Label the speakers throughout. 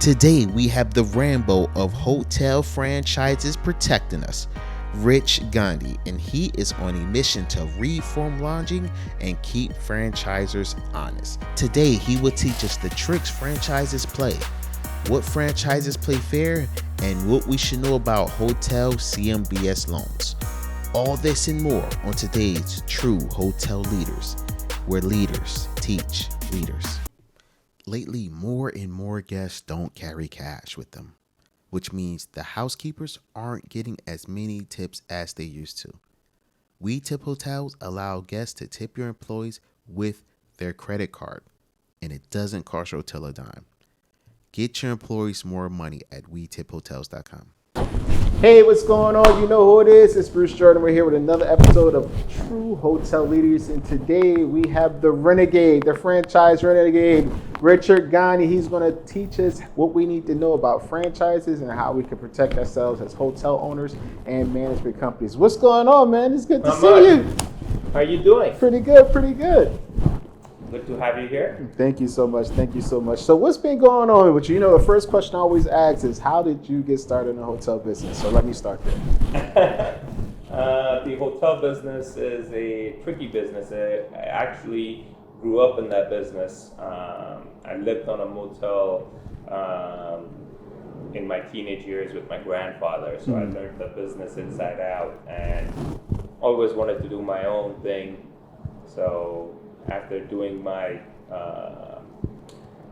Speaker 1: Today we have the Rambo of hotel franchises protecting us, Rich Gandhi, and he is on a mission to reform lodging and keep franchisors honest. Today he will teach us the tricks franchises play, what franchises play fair, and what we should know about hotel CMBS loans. All this and more on today's True Hotel Leaders, where leaders teach leaders. Lately, more and more guests don't carry cash with them, which means the housekeepers aren't getting as many tips as they used to. WeTip Hotels allow guests to tip your employees with their credit card, and it doesn't cost your hotel a dime. Get your employees more money at WeTipHotels.com.
Speaker 2: Hey, what's going on? You know who it is. It's Bruce Jordan. We're here with another episode of True Hotel Leaders. And today we have the renegade, the franchise renegade, Richard Gandhi. He's going to teach us what we need to know about franchises and how we can protect ourselves as hotel owners and management companies. What's going on, man? It's good to see you.
Speaker 3: How are you doing?
Speaker 2: Pretty good, pretty good.
Speaker 3: Good to have you here.
Speaker 2: Thank you so much. Thank you so much. So what's been going on with you? You know, the first question I always ask is, how did you get started in the hotel business? So let me start there.
Speaker 3: The hotel business is a tricky business. I actually grew up in that business. I lived on a motel in my teenage years with my grandfather. So I learned the business inside out and always wanted to do my own thing. So after doing my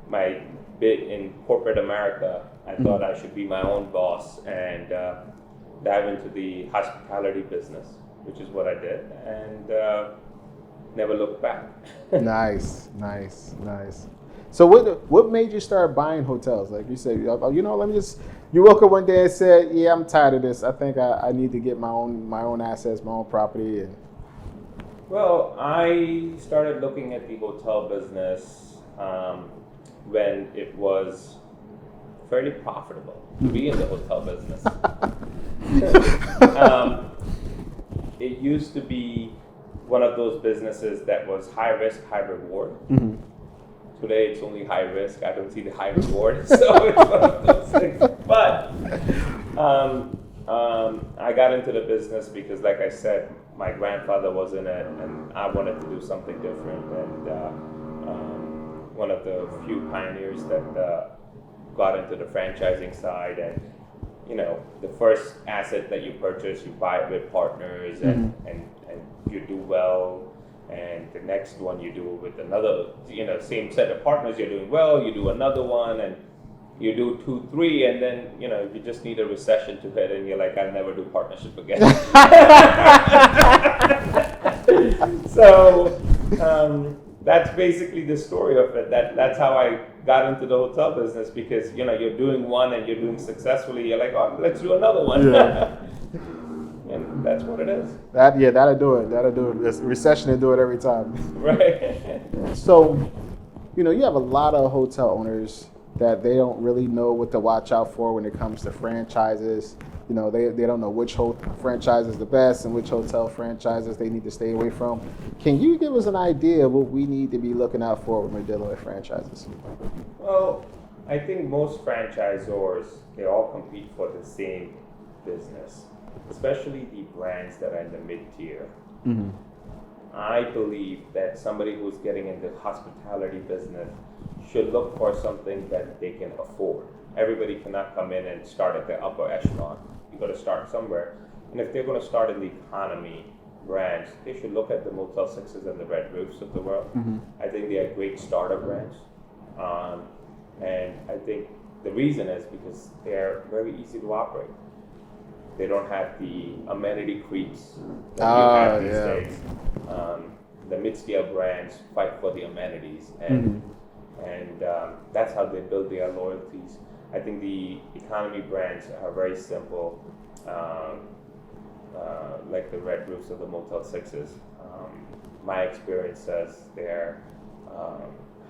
Speaker 3: my bit in corporate America, I thought I should be my own boss and dive into the hospitality business, which is what I did, and never looked back.
Speaker 2: Nice. So what made you start buying hotels? Like you said, you know, you woke up one day and said, yeah, I'm tired of this. I think I need to get my own assets, my own property. And
Speaker 3: Well, I started looking at the hotel business when it was fairly profitable to be in the hotel business. It used to be one of those businesses that was high risk, high reward. Mm-hmm. Today it's only high risk. I don't see the high reward, so it's one of those things. But I got into the business because, like I said, my grandfather was in it, and I wanted to do something different. And one of the few pioneers that got into the franchising side. And you know, the first asset that you purchase, you buy it with partners, and you do well. And the next one you do with another, you know, same set of partners. You're doing well. You do another one, and you do 2, 3, and then, you know, you just need a recession to hit, and you're like, I'll never do partnership again. So that's basically the story of it. That's how I got into the hotel business, because, you know, you're doing one and you're doing successfully. You're like, oh, let's do another one. Yeah. And that's what it is.
Speaker 2: That'll do it. This recession will do it every time.
Speaker 3: Right.
Speaker 2: So, you know, you have a lot of hotel owners that they don't really know what to watch out for when it comes to franchises. You know, they don't know which franchise is the best and which hotel franchises they need to stay away from. Can you give us an idea of what we need to be looking out for when we're dealing with franchises?
Speaker 3: Well, I think most franchisors, they all compete for the same business, especially the brands that are in the mid-tier. Mm-hmm. I believe that somebody who's getting into the hospitality business should look for something that they can afford. Everybody cannot come in and start at the upper echelon. You got to start somewhere. And if they're going to start in the economy brands, they should look at the Motel 6s and the Red Roofs of the world. Mm-hmm. I think they are great starter brands. And I think the reason is because they're very easy to operate. They don't have the amenity creeps that you have these days. The mid-scale brands fight for the amenities, and that's how they build their loyalties. I think the economy brands are very simple, like the Red Roofs of the Motel 6s. My experience says they're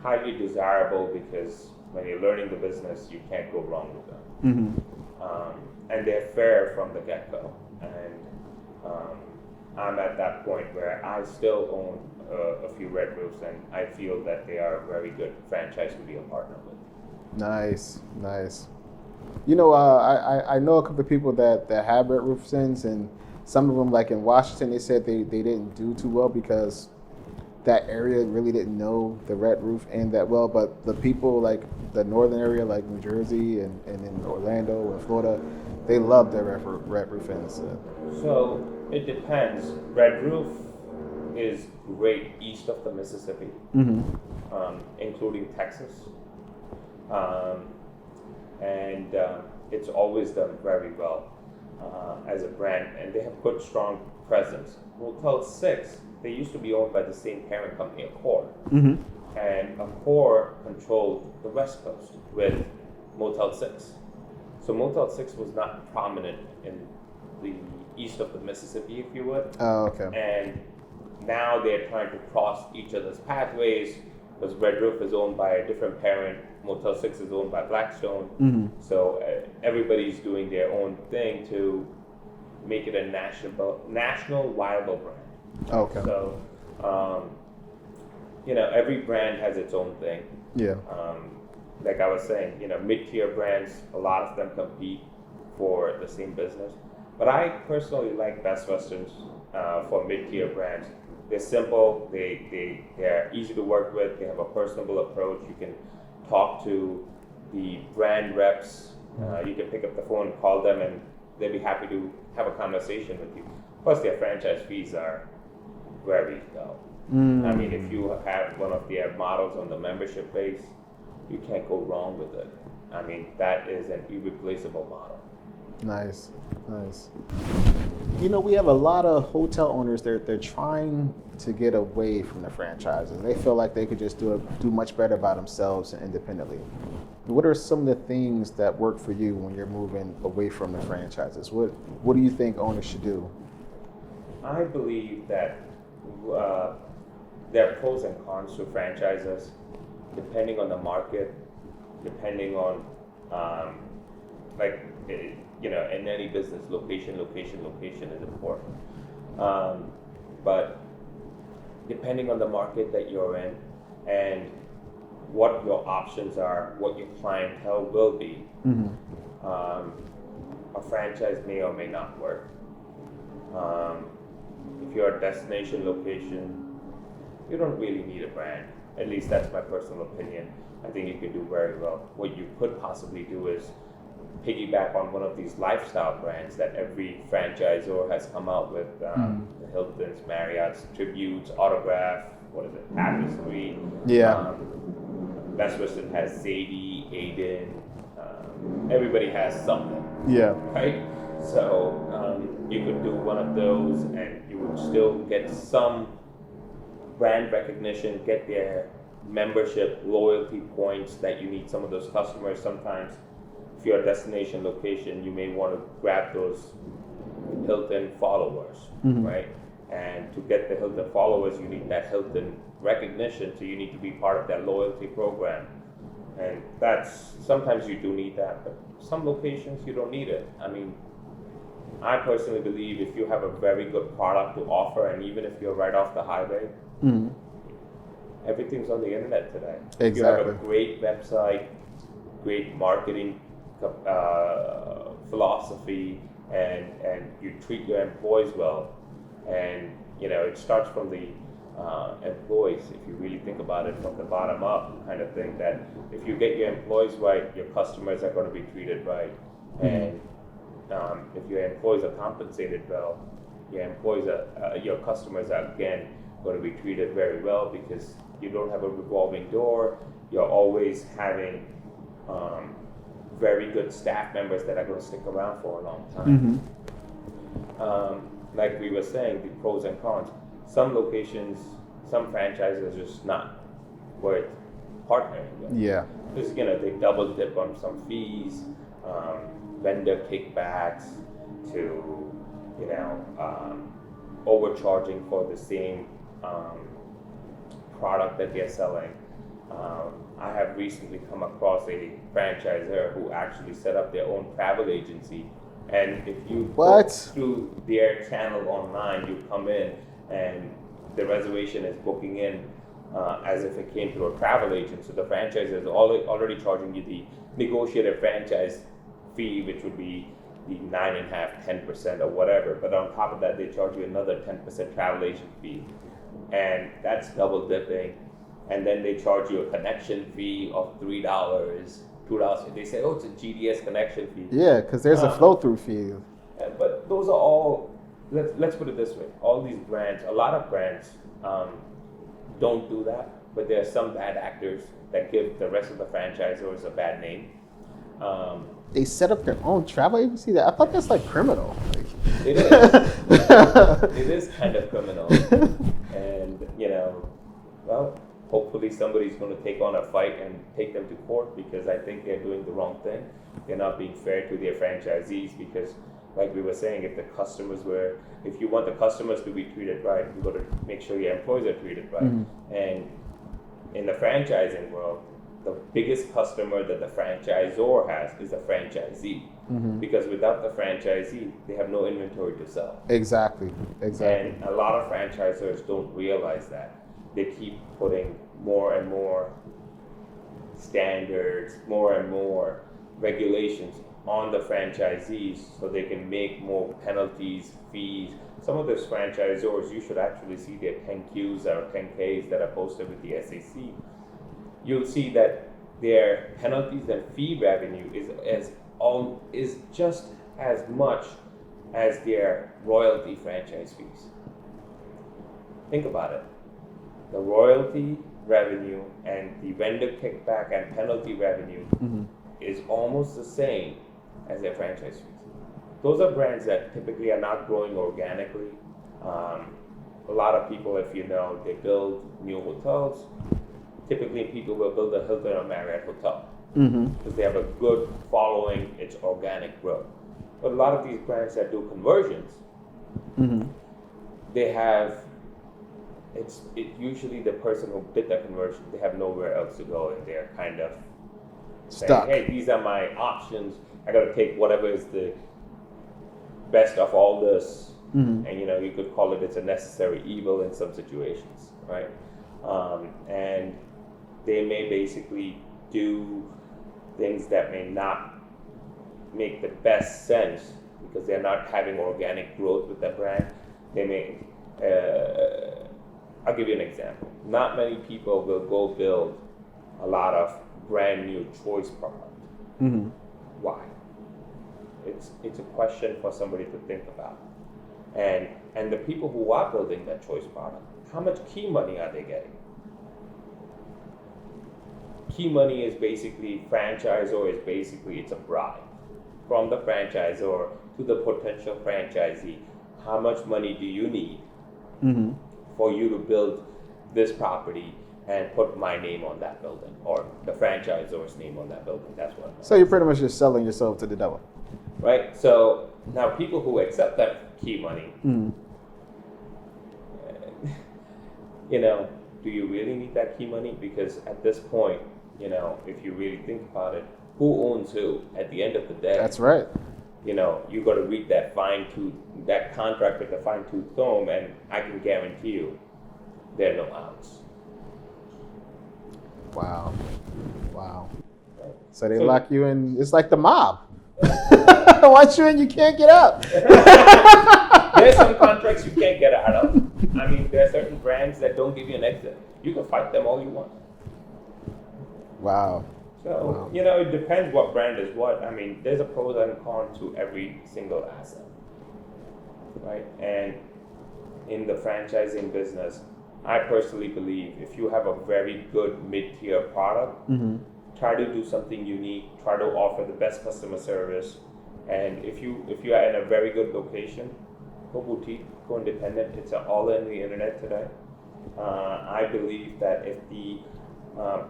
Speaker 3: highly desirable because when you're learning the business, you can't go wrong with them. Mm-hmm. And they're fair from the get-go. And I'm at that point where I still own a few Red Roofs, and I feel that they are a very good franchise to be a partner with.
Speaker 2: Nice. You know, I know a couple of people that have red roof sins, and some of them, like in Washington, they said they didn't do too well because that area really didn't know the red roof Inn that well. But the people like the northern area, like New Jersey and in Orlando and Florida, they love their red roof Inns.
Speaker 3: So it depends. Red Roof is great east of the Mississippi, including Texas. And it's always done very well as a brand, and they have good, strong presence. Motel 6, they used to be owned by the same parent company, Accor, and Accor controlled the West Coast with Motel 6. So Motel 6 was not prominent in the east of the Mississippi, if you would.
Speaker 2: Oh, okay.
Speaker 3: And now they're trying to cross each other's pathways because Red Roof is owned by a different parent. Motel 6 is owned by Blackstone. So everybody's doing their own thing to make it a national viable brand.
Speaker 2: Okay.
Speaker 3: So, every brand has its own thing.
Speaker 2: Yeah.
Speaker 3: Like I was saying, mid-tier brands, a lot of them compete for the same business. But I personally like Best Westerns for mid-tier brands. They're simple, they're easy to work with, they have a personable approach. You can talk to the brand reps, you can pick up the phone, call them, and they'll be happy to have a conversation with you. Plus, their franchise fees are very low. I mean, if you have one of their models on the membership base, you can't go wrong with it. I mean, that is an irreplaceable model.
Speaker 2: Nice. You know, we have a lot of hotel owners. They're trying to get away from the franchises. They feel like they could just do much better by themselves and independently. What are some of the things that work for you when you're moving away from the franchises? What do you think owners should do?
Speaker 3: I believe that there are pros and cons to franchises, depending on the market, depending on in any business, location is important. But depending on the market that you're in and what your options are, what your clientele will be, a franchise may or may not work. If you're a destination location, you don't really need a brand. At least that's my personal opinion. I think you could do very well. What you could possibly do is piggyback on one of these lifestyle brands that every franchisor has come out with, the Hiltons, Marriott's, Tributes, Autograph, Tapestry.
Speaker 2: Yeah.
Speaker 3: Best Western has Zadie, Aiden. Everybody has something.
Speaker 2: Yeah.
Speaker 3: Right? So you could do one of those and you would still get some brand recognition, get their membership, loyalty points that you need. Some of those customers sometimes, if you're a destination location, you may want to grab those Hilton followers, right? And to get the Hilton followers, you need that Hilton recognition, so you need to be part of that loyalty program. And that's, sometimes you do need that, but some locations you don't need it. I mean, I personally believe if you have a very good product to offer, and even if you're right off the highway, everything's on the internet today.
Speaker 2: Exactly.
Speaker 3: If you have a great website, great marketing philosophy, and you treat your employees well, and it starts from the employees, if you really think about it from the bottom up kind of thing, that if you get your employees right, your customers are going to be treated right. And if your employees are compensated well, your customers are again going to be treated very well, because you don't have a revolving door. You're always having very good staff members that are going to stick around for a long time. Like we were saying, the pros and cons. Some locations, some franchises are just not worth partnering with.
Speaker 2: Yeah.
Speaker 3: Because they double dip on some fees, vendor kickbacks, to overcharging for the same product that they're selling. I have recently come across a franchisor who actually set up their own travel agency, and if you go through their channel online, you come in and the reservation is booking in as if it came through a travel agent. So the franchisor is already charging you the negotiated franchise fee, which would be the 9.5%, 10% or whatever. But on top of that, they charge you another 10% travel agent fee, and that's double dipping. And then they charge you a connection fee of $3, $2. They say, oh, it's a GDS connection fee.
Speaker 2: Yeah, because there's a flow-through fee.
Speaker 3: But those are all, let's put it this way, all these brands, a lot of brands don't do that, but there are some bad actors that give the rest of the franchisors a bad name.
Speaker 2: They set up their own travel agency? I thought that's like criminal.
Speaker 3: It is. It is kind of criminal. And, well, hopefully somebody's going to take on a fight and take them to court, because I think they're doing the wrong thing. They're not being fair to their franchisees, because like we were saying, if you want the customers to be treated right, you got to make sure your employees are treated right. Mm-hmm. And in the franchising world, the biggest customer that the franchisor has is the franchisee. Mm-hmm. Because without the franchisee, they have no inventory to sell.
Speaker 2: Exactly.
Speaker 3: And a lot of franchisors don't realize that. They keep putting more and more standards, more and more regulations on the franchisees so they can make more penalties, fees. Some of those franchisors, you should actually see their 10Qs or 10Ks that are posted with the SEC. You'll see that their penalties and fee revenue is just as much as their royalty franchise fees. Think about it. The royalty revenue and the vendor kickback and penalty revenue mm-hmm. is almost the same as their franchise fees. Those are brands that typically are not growing organically. A lot of people, if you know, they build new hotels. Typically, people will build a Hilton or Marriott hotel because they have a good following. It's organic growth. But a lot of these brands that do conversions, they have. It's usually the person who did the conversion. They have nowhere else to go, and they're kind of
Speaker 2: stuck.
Speaker 3: Saying, hey, these are my options. I got to take whatever is the best of all this. And you could call it's a necessary evil in some situations, right? And they may basically do things that may not make the best sense because they're not having organic growth with that brand. They may, I'll give you an example. Not many people will go build a lot of brand new choice product. Why? It's a question for somebody to think about. And the people who are building that choice product, how much key money are they getting? Key money is basically, it's a bribe from the franchisor to the potential franchisee. How much money do you need for you to build this property and put my name on that building or the franchisor's name on that building? That's what.
Speaker 2: So you're pretty much just selling yourself to the devil.
Speaker 3: Right? So now people who accept that key money, do you really need that key money? Because at this point, if you really think about it, who owns who at the end of the day?
Speaker 2: That's right.
Speaker 3: You got to read that that contract with a fine-tooth comb, and I can guarantee you there are no outs.
Speaker 2: Wow. Right. So they lock you in. It's like the mob. Once you're in, you can't get out.
Speaker 3: There's some contracts you can't get out of. I mean, there are certain brands that don't give you an exit. You can fight them all you want.
Speaker 2: Wow.
Speaker 3: So, it depends what brand is what. I mean, there's a pros and cons to every single asset, right? And in the franchising business, I personally believe if you have a very good mid-tier product, try to do something unique, try to offer the best customer service. And if you are in a very good location, go boutique, go independent. It's all in the internet today. I believe that if the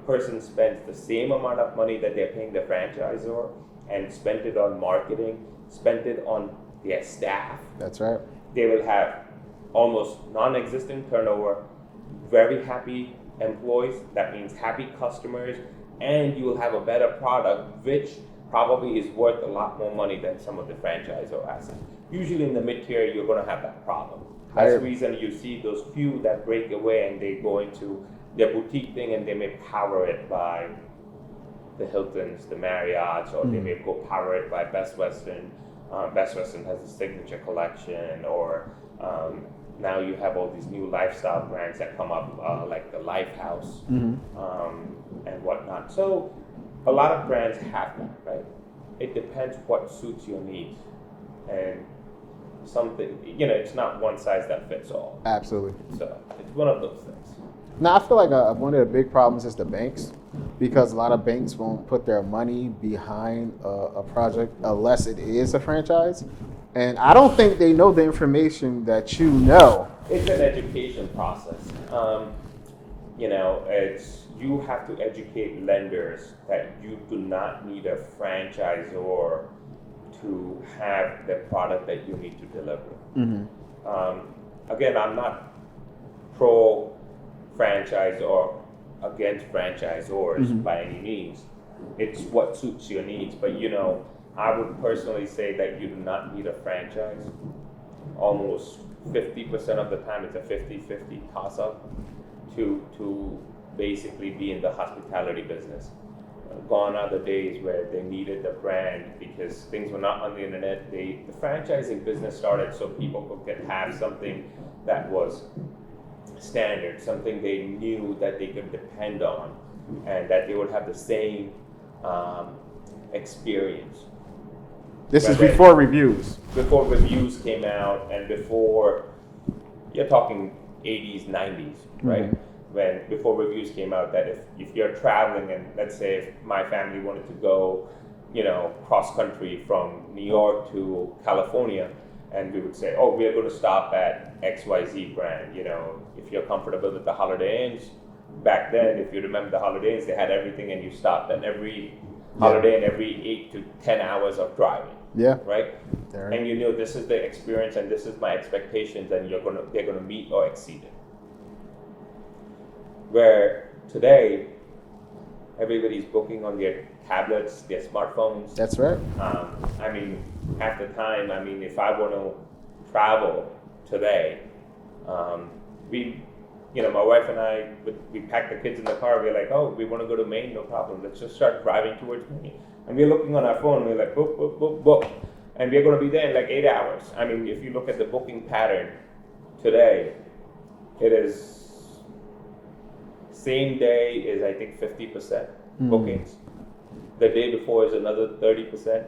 Speaker 3: person spends the same amount of money that they're paying the franchisor and spent it on marketing, spent it on their staff.
Speaker 2: That's right.
Speaker 3: They will have almost non-existent turnover, very happy employees, that means happy customers, and you will have a better product, which probably is worth a lot more money than some of the franchisor assets. Usually in the mid-tier, you're going to have that problem. That's the reason you see those few that break away and they go into their boutique thing, and they may power it by the Hiltons, the Marriotts, or they may go power it by Best Western. Best Western has a signature collection, or now you have all these new lifestyle brands that come up, like the Lifehouse and whatnot. So a lot of brands have that, right? It depends what suits your needs, and something, it's not one size that fits all.
Speaker 2: Absolutely.
Speaker 3: So it's one of those things.
Speaker 2: Now, I feel like one of the big problems is the banks, because a lot of banks won't put their money behind a project unless it is a franchise. And I don't think they know the information that you know.
Speaker 3: It's an education process. You have to educate lenders that you do not need a franchisor to have the product that you need to deliver. Again, I'm not pro franchise or against franchisors by any means. It's what suits your needs. But I would personally say that you do not need a franchise. Almost 50% of the time it's a 50-50 toss-up to basically be in the hospitality business. Gone are the days where they needed the brand because things were not on the internet. The franchising business started so people could have something that was standard, something they knew that they could depend on, and that they would have the same experience.
Speaker 2: This is before reviews.
Speaker 3: Before reviews came out, and before, you're talking 80s, 90s, right? Before reviews came out, that if you're traveling, and let's say if my family wanted to go, cross country from New York to California, and we would say, oh, we're going to stop at XYZ brand. If you're comfortable with the Holiday Inns, back then, if you remember the Holiday Inns, they had everything, and you stopped at every Holiday Inn every 8 to 10 hours of driving.
Speaker 2: Yeah.
Speaker 3: Right? And you knew this is the experience, and this is my expectations, and they're gonna meet or exceed it. Where today, everybody's booking on their tablets, their smartphones.
Speaker 2: That's right.
Speaker 3: At the time, if I want to travel today, my wife and I, we packed the kids in the car. We're like, oh, we want to go to Maine, no problem. Let's just start driving towards Maine. And we're looking on our phone. We're like, book, book, book, book, and we're going to be there in like 8 hours. If you look at the booking pattern today, it is same day is I think 50% bookings. The day before is another 30%,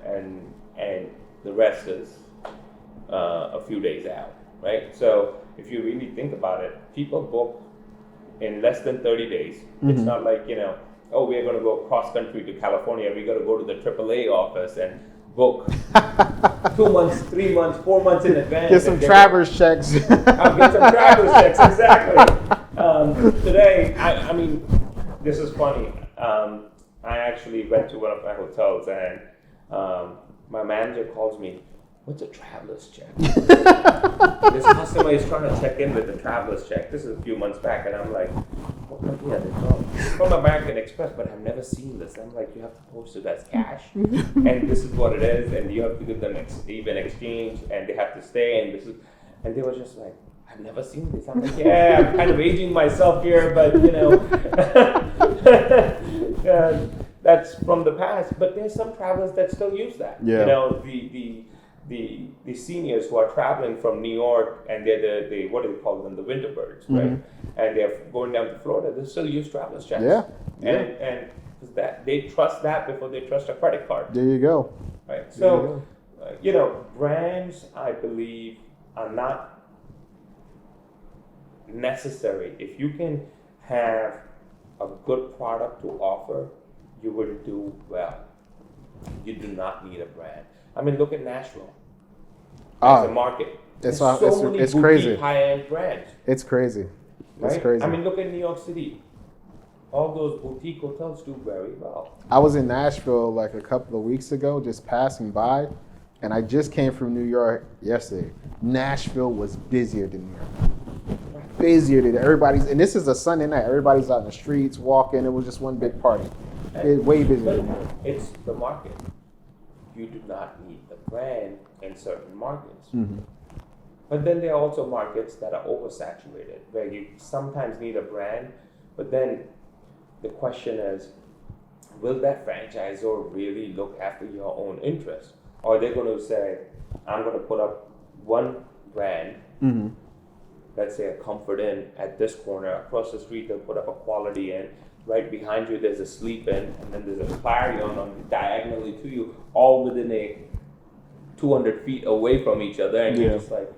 Speaker 3: and the rest is a few days out, right? So if you really think about it, people book in less than 30 days. It's not like, oh, we're going to go cross country to California. We got to go to the AAA office and book 2 months, 3 months, 4 months in advance.
Speaker 2: Get some traveler's checks.
Speaker 3: I'll get some traveler's checks, exactly. Today, this is funny. I actually went to one of my hotels, and my manager calls me, what's a traveler's check? This customer is trying to check in with the traveler's check. This is a few months back, and I'm like, what company are they from? From American Express, but I've never seen this. I'm like, you have to post it as cash, and this is what it is, and you have to give them even exchange, and they have to stay, and they were just like, I've never seen this. I'm like, yeah, I'm kind of aging myself here, but that's from the past. But there's some travelers that still use that.
Speaker 2: Yeah.
Speaker 3: The seniors who are traveling from New York, and they're the what do they call them, the winter birds, right? And they're going down to Florida. They still use traveler's checks.
Speaker 2: Yeah.
Speaker 3: And that they trust that before they trust a credit card.
Speaker 2: There you go.
Speaker 3: Right. So, brands, I believe, are not necessary. If you can have a good product to offer, you will do well. You do not need a brand. Look at Nashville. It's a market.
Speaker 2: It's
Speaker 3: many
Speaker 2: crazy.
Speaker 3: High-end brands.
Speaker 2: It's crazy.
Speaker 3: Right?
Speaker 2: It's crazy.
Speaker 3: Look at New York City. All those boutique hotels do very well.
Speaker 2: I was in Nashville like a couple of weeks ago, just passing by, and I just came from New York yesterday. Nashville was busier than New York. Busier than everybody's, and this is a Sunday night. Everybody's out in the streets walking. It was just one big party. It's way busier than New York.
Speaker 3: It's the market. You do not need the brand in certain markets. But then there are also markets that are oversaturated, where you sometimes need a brand, But then the question is, will that franchisor really look after your own interests? Or are they going to say, I'm going to put up one brand, let's say a Comfort Inn at this corner, across the street they'll put up a Quality Inn, right behind you there's a Sleep Inn, and then there's a Clarion on diagonally to you, all within a 200 feet away from each other, and you're just like,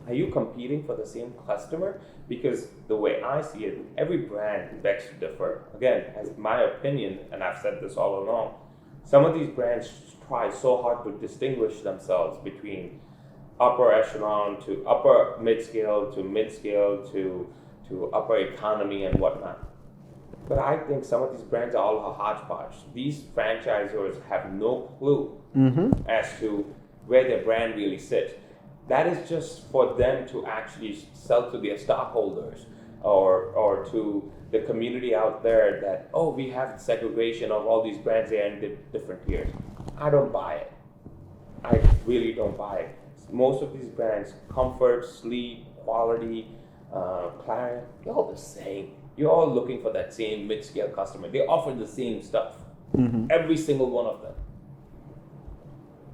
Speaker 3: are you competing for the same customer? Because the way I see it, every brand begs to differ. Again, as my opinion, and I've said this all along, some of these brands try so hard to distinguish themselves between upper echelon to upper mid-scale to upper economy and whatnot. But I think some of these brands are all a hodgepodge. These franchisors have no clue as to where their brand really sits. That is just for them to actually sell to their stockholders or to the community out there that, oh, we have segregation of all these brands here in different tiers. I don't buy it. I really don't buy it. Most of these brands, Comfort, Sleep, Quality, Clarion, they're all the same. You're all looking for that same mid-scale customer. They offer the same stuff. Every single one of them.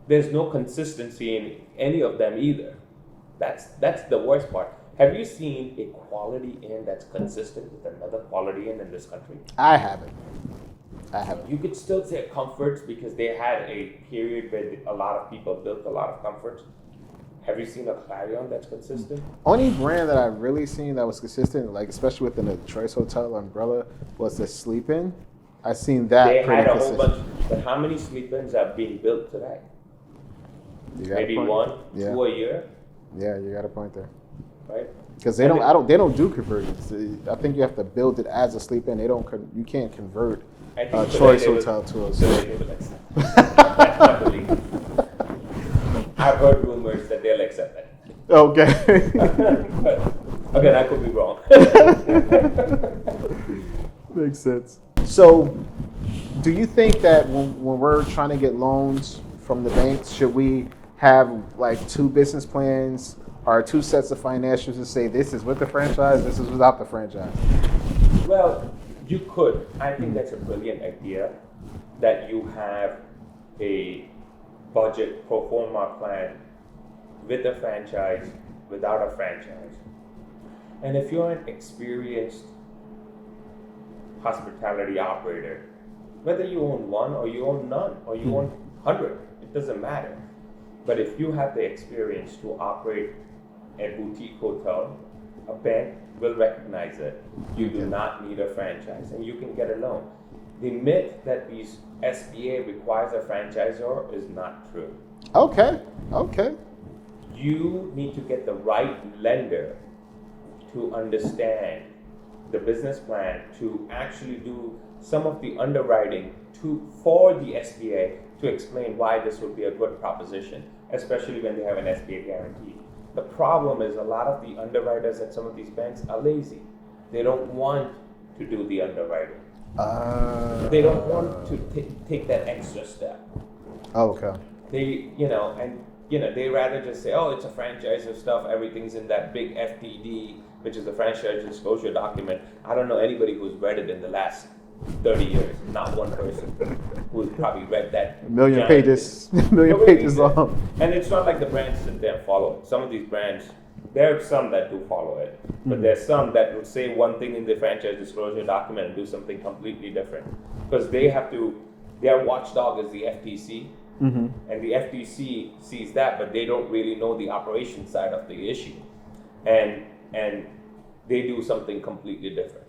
Speaker 3: There's no consistency in any of them either. That's the worst part. Have you seen a Quality Inn that's consistent with another Quality Inn in this country?
Speaker 2: I haven't.
Speaker 3: You could still say Comforts because they had a period where a lot of people built a lot of Comforts. Have you seen a Clarion that's consistent?
Speaker 2: Only brand that I've really seen that was consistent, like especially within the Choice Hotel umbrella, was the Sleep Inn. I've seen that.
Speaker 3: They
Speaker 2: pretty
Speaker 3: had a
Speaker 2: consistent.
Speaker 3: whole bunch, but how many Sleep Inns are being built today? Maybe one, two a year.
Speaker 2: Yeah, you got a point there.
Speaker 3: Right?
Speaker 2: Because they don't do conversions. I think you have to build it as a Sleep Inn. You can't convert a Choice Hotel to a Sleep Inn.
Speaker 3: That's my belief. I've heard rumors that they'll accept that.
Speaker 2: Okay.
Speaker 3: But again, I could be wrong.
Speaker 2: Makes sense. So, do you think that when we're trying to get loans from the banks, should we have like two business plans or two sets of financials to say this is with the franchise, this is without the franchise?
Speaker 3: Well, you could. I think that's a brilliant idea that you have a budget pro forma plan with a franchise, without a franchise. And if you're an experienced hospitality operator, whether you own one or you own none or you own 100, it doesn't matter. But if you have the experience to operate a boutique hotel, a bank will recognize it. You do not need a franchise and you can get a loan. The myth that these SBA requires a franchisor is not true.
Speaker 2: Okay.
Speaker 3: You need to get the right lender to understand the business plan, to actually do some of the underwriting for the SBA to explain why this would be a good proposition, especially when they have an SBA guarantee. The problem is a lot of the underwriters at some of these banks are lazy. They don't want to do the underwriting. They don't want to take that extra step.
Speaker 2: Okay.
Speaker 3: They rather just say, oh, it's a franchise of stuff. Everything's in that big FDD, which is the franchise disclosure document. I don't know anybody who's read it in the last 30 years. Not one person who's probably read that.
Speaker 2: Million pages long.
Speaker 3: And it's not like the brands sit there and follow it. Some of these brands, there are some that do follow it, but there's some that will say one thing in the franchise disclosure document and do something completely different. Because their watchdog is the FTC, and the FTC sees that, but they don't really know the operation side of the issue. And they do something completely different.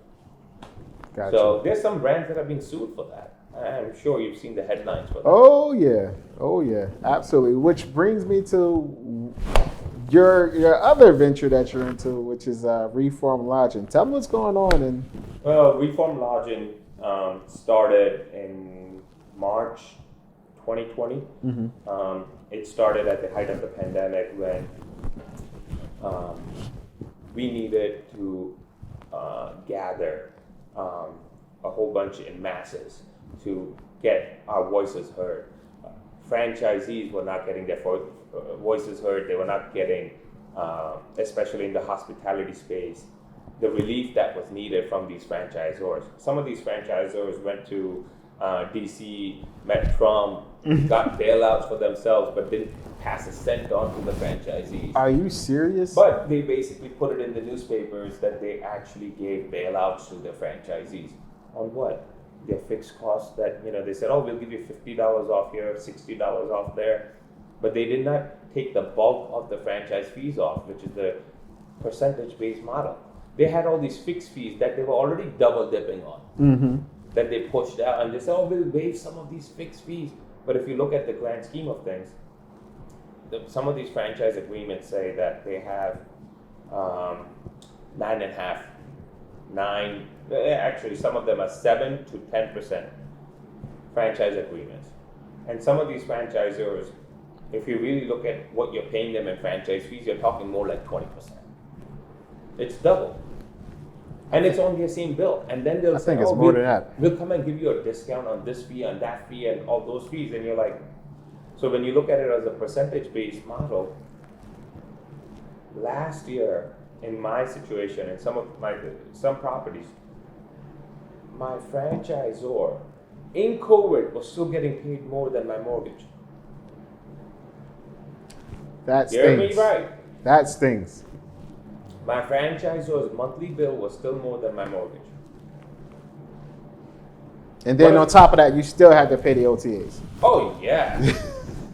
Speaker 2: Gotcha.
Speaker 3: So there's some brands that have been sued for that. I'm sure you've seen the headlines for that.
Speaker 2: Oh yeah, absolutely. Which brings me to your other venture that you're into, which is Reform Lodging. Tell me what's going on.
Speaker 3: Well, Reform Lodging started in March 2020. It started at the height of the pandemic when we needed to gather a whole bunch in masses to get our voices heard. Franchisees were not getting their voices heard. They were not getting, especially in the hospitality space, the relief that was needed from these franchisors. Some of these franchisors went to DC, met Trump, got bailouts for themselves, but didn't pass a cent on to the franchisees.
Speaker 2: Are you serious?
Speaker 3: But they basically put it in the newspapers that they actually gave bailouts to their franchisees. On what? Their fixed costs that, they said, oh, we'll give you $50 off here, $60 off there. But they did not take the bulk of the franchise fees off, which is the percentage-based model. They had all these fixed fees that they were already double dipping on, that they pushed out, and they said, oh, we'll waive some of these fixed fees. But if you look at the grand scheme of things, some of these franchise agreements say that they have 9.5, actually some of them are 7 to 10% franchise agreements. And some of these franchisors, if you really look at what you're paying them in franchise fees, you're talking more like 20%. It's double. And it's on their same bill. And then they'll say,
Speaker 2: it's more than that.
Speaker 3: We'll come and give you a discount on this fee, on that fee, and all those fees. And you're like, so when you look at it as a percentage-based model, last year, in my situation, in some properties, my franchisor in COVID was still getting paid more than my mortgage.
Speaker 2: That stings.
Speaker 3: Hear me right.
Speaker 2: That stings.
Speaker 3: My franchisor's monthly bill was still more than my mortgage.
Speaker 2: And then on top of that, you still had to pay the OTAs.
Speaker 3: Oh yeah.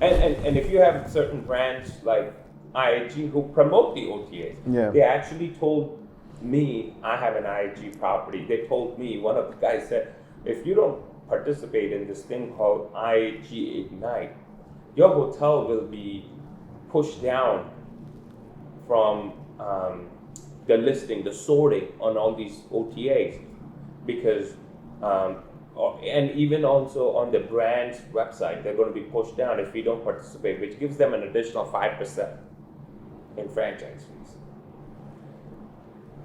Speaker 3: and if you have certain brands like IAG who promote the OTAs, they actually told me, I have an IAG property. They told me, one of the guys said, if you don't participate in this thing called IAG Ignite, your hotel will be pushed down from the listing, the sorting on all these OTAs, because and even also on the brand's website, they're going to be pushed down if we don't participate, which gives them an additional 5% in franchise fees.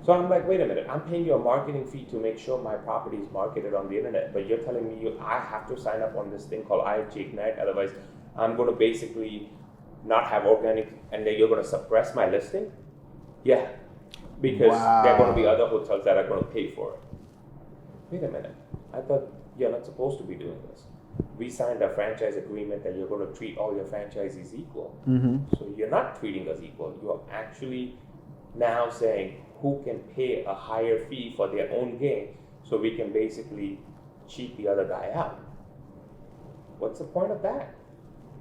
Speaker 3: So I'm like, wait a minute, I'm paying you a marketing fee to make sure my property is marketed on the internet, but you're telling me I have to sign up on this thing called IAG Ignite, otherwise I'm going to basically not have organic, and then you're going to suppress my listing? Yeah, because there are going to be other hotels that are going to pay for it. Wait a minute, I thought you're not supposed to be doing this. We signed a franchise agreement that you're going to treat all your franchisees equal. So you're not treating us equal. You're actually now saying who can pay a higher fee for their own gain, so we can basically cheat the other guy out. What's the point of that?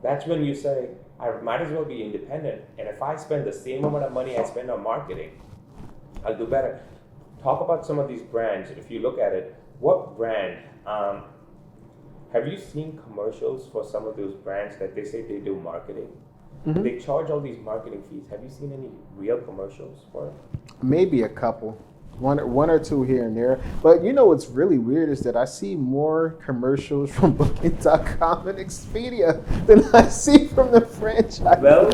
Speaker 3: That's when you say, I might as well be independent, and if I spend the same amount of money I spend on marketing, I'll do better. Talk about some of these brands. If you look at it, what brand, have you seen commercials for some of those brands that they say they do marketing? They charge all these marketing fees. Have you seen any real commercials for it?
Speaker 2: Maybe a couple. One or two here and there. But what's really weird is that I see more commercials from Booking.com and Expedia than I see from the franchise.
Speaker 3: Well,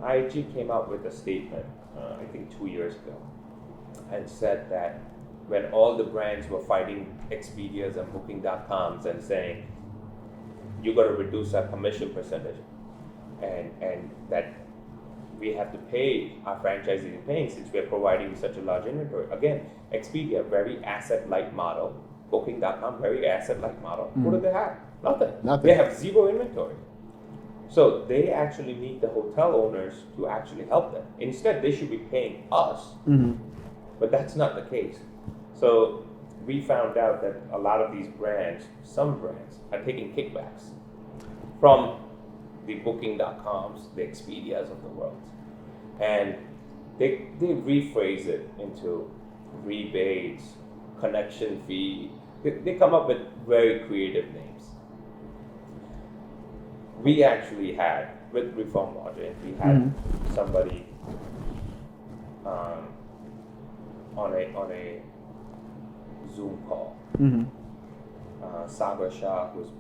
Speaker 3: IAG came out with a statement, I think 2 years ago, and said that when all the brands were fighting Expedias and Booking.coms and saying, you got to reduce our commission percentage, and that we have to pay our franchisees paying since we're providing such a large inventory. Again, Expedia, very asset-light model. Booking.com, very asset-light model. What do they have? Nothing. They have zero inventory. So they actually need the hotel owners to actually help them. Instead, they should be paying us. But that's not the case. So we found out that a lot of these brands, some brands, are taking kickbacks from the Booking.coms, the Expedias of the world. And they rephrase it into rebates, connection fee. They come up with very creative names. We actually had, with Reform Lodging, we had somebody on a Zoom call. Sagar Shah, who's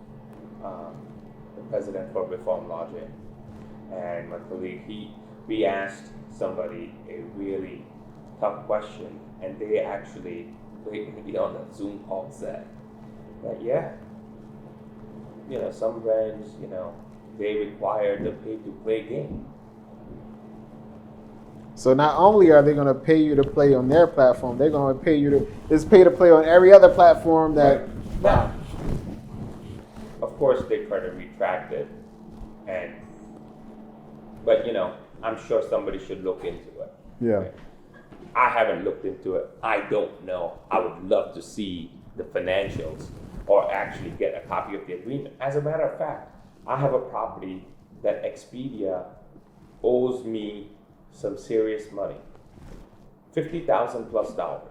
Speaker 3: the president for Reform Lodging, and my colleague, we asked somebody a really tough question, and they actually blatantly on the Zoom call said that some brands, they require the pay-to-play game.
Speaker 2: So not only are they going to pay you to play on their platform, they're going to pay you to pay to play on every other platform that.
Speaker 3: Right. Now, of course, they try to retract it, but I'm sure somebody should look into it.
Speaker 2: Yeah.
Speaker 3: Right? I haven't looked into it. I don't know. I would love to see the financials or actually get a copy of the agreement. As a matter of fact, I have a property that Expedia owes me some serious money, $50,000+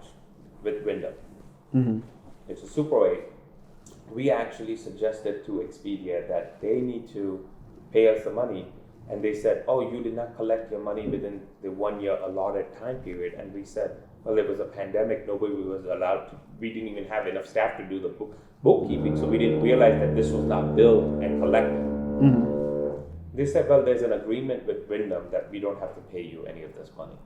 Speaker 3: with Wyndham.
Speaker 2: Mm-hmm.
Speaker 3: It's a Super 8. We actually suggested to Expedia that they need to pay us the money, and they said, "Oh, you did not collect your money within the 1 year allotted time period." And we said, "Well, it was a pandemic. Nobody was allowed to. We didn't even have enough staff to do the bookkeeping, so we didn't realize that this was not billed and collected."
Speaker 2: Mm-hmm.
Speaker 3: They said, "Well, there's an agreement with Wyndham that we don't have to pay you any of this money."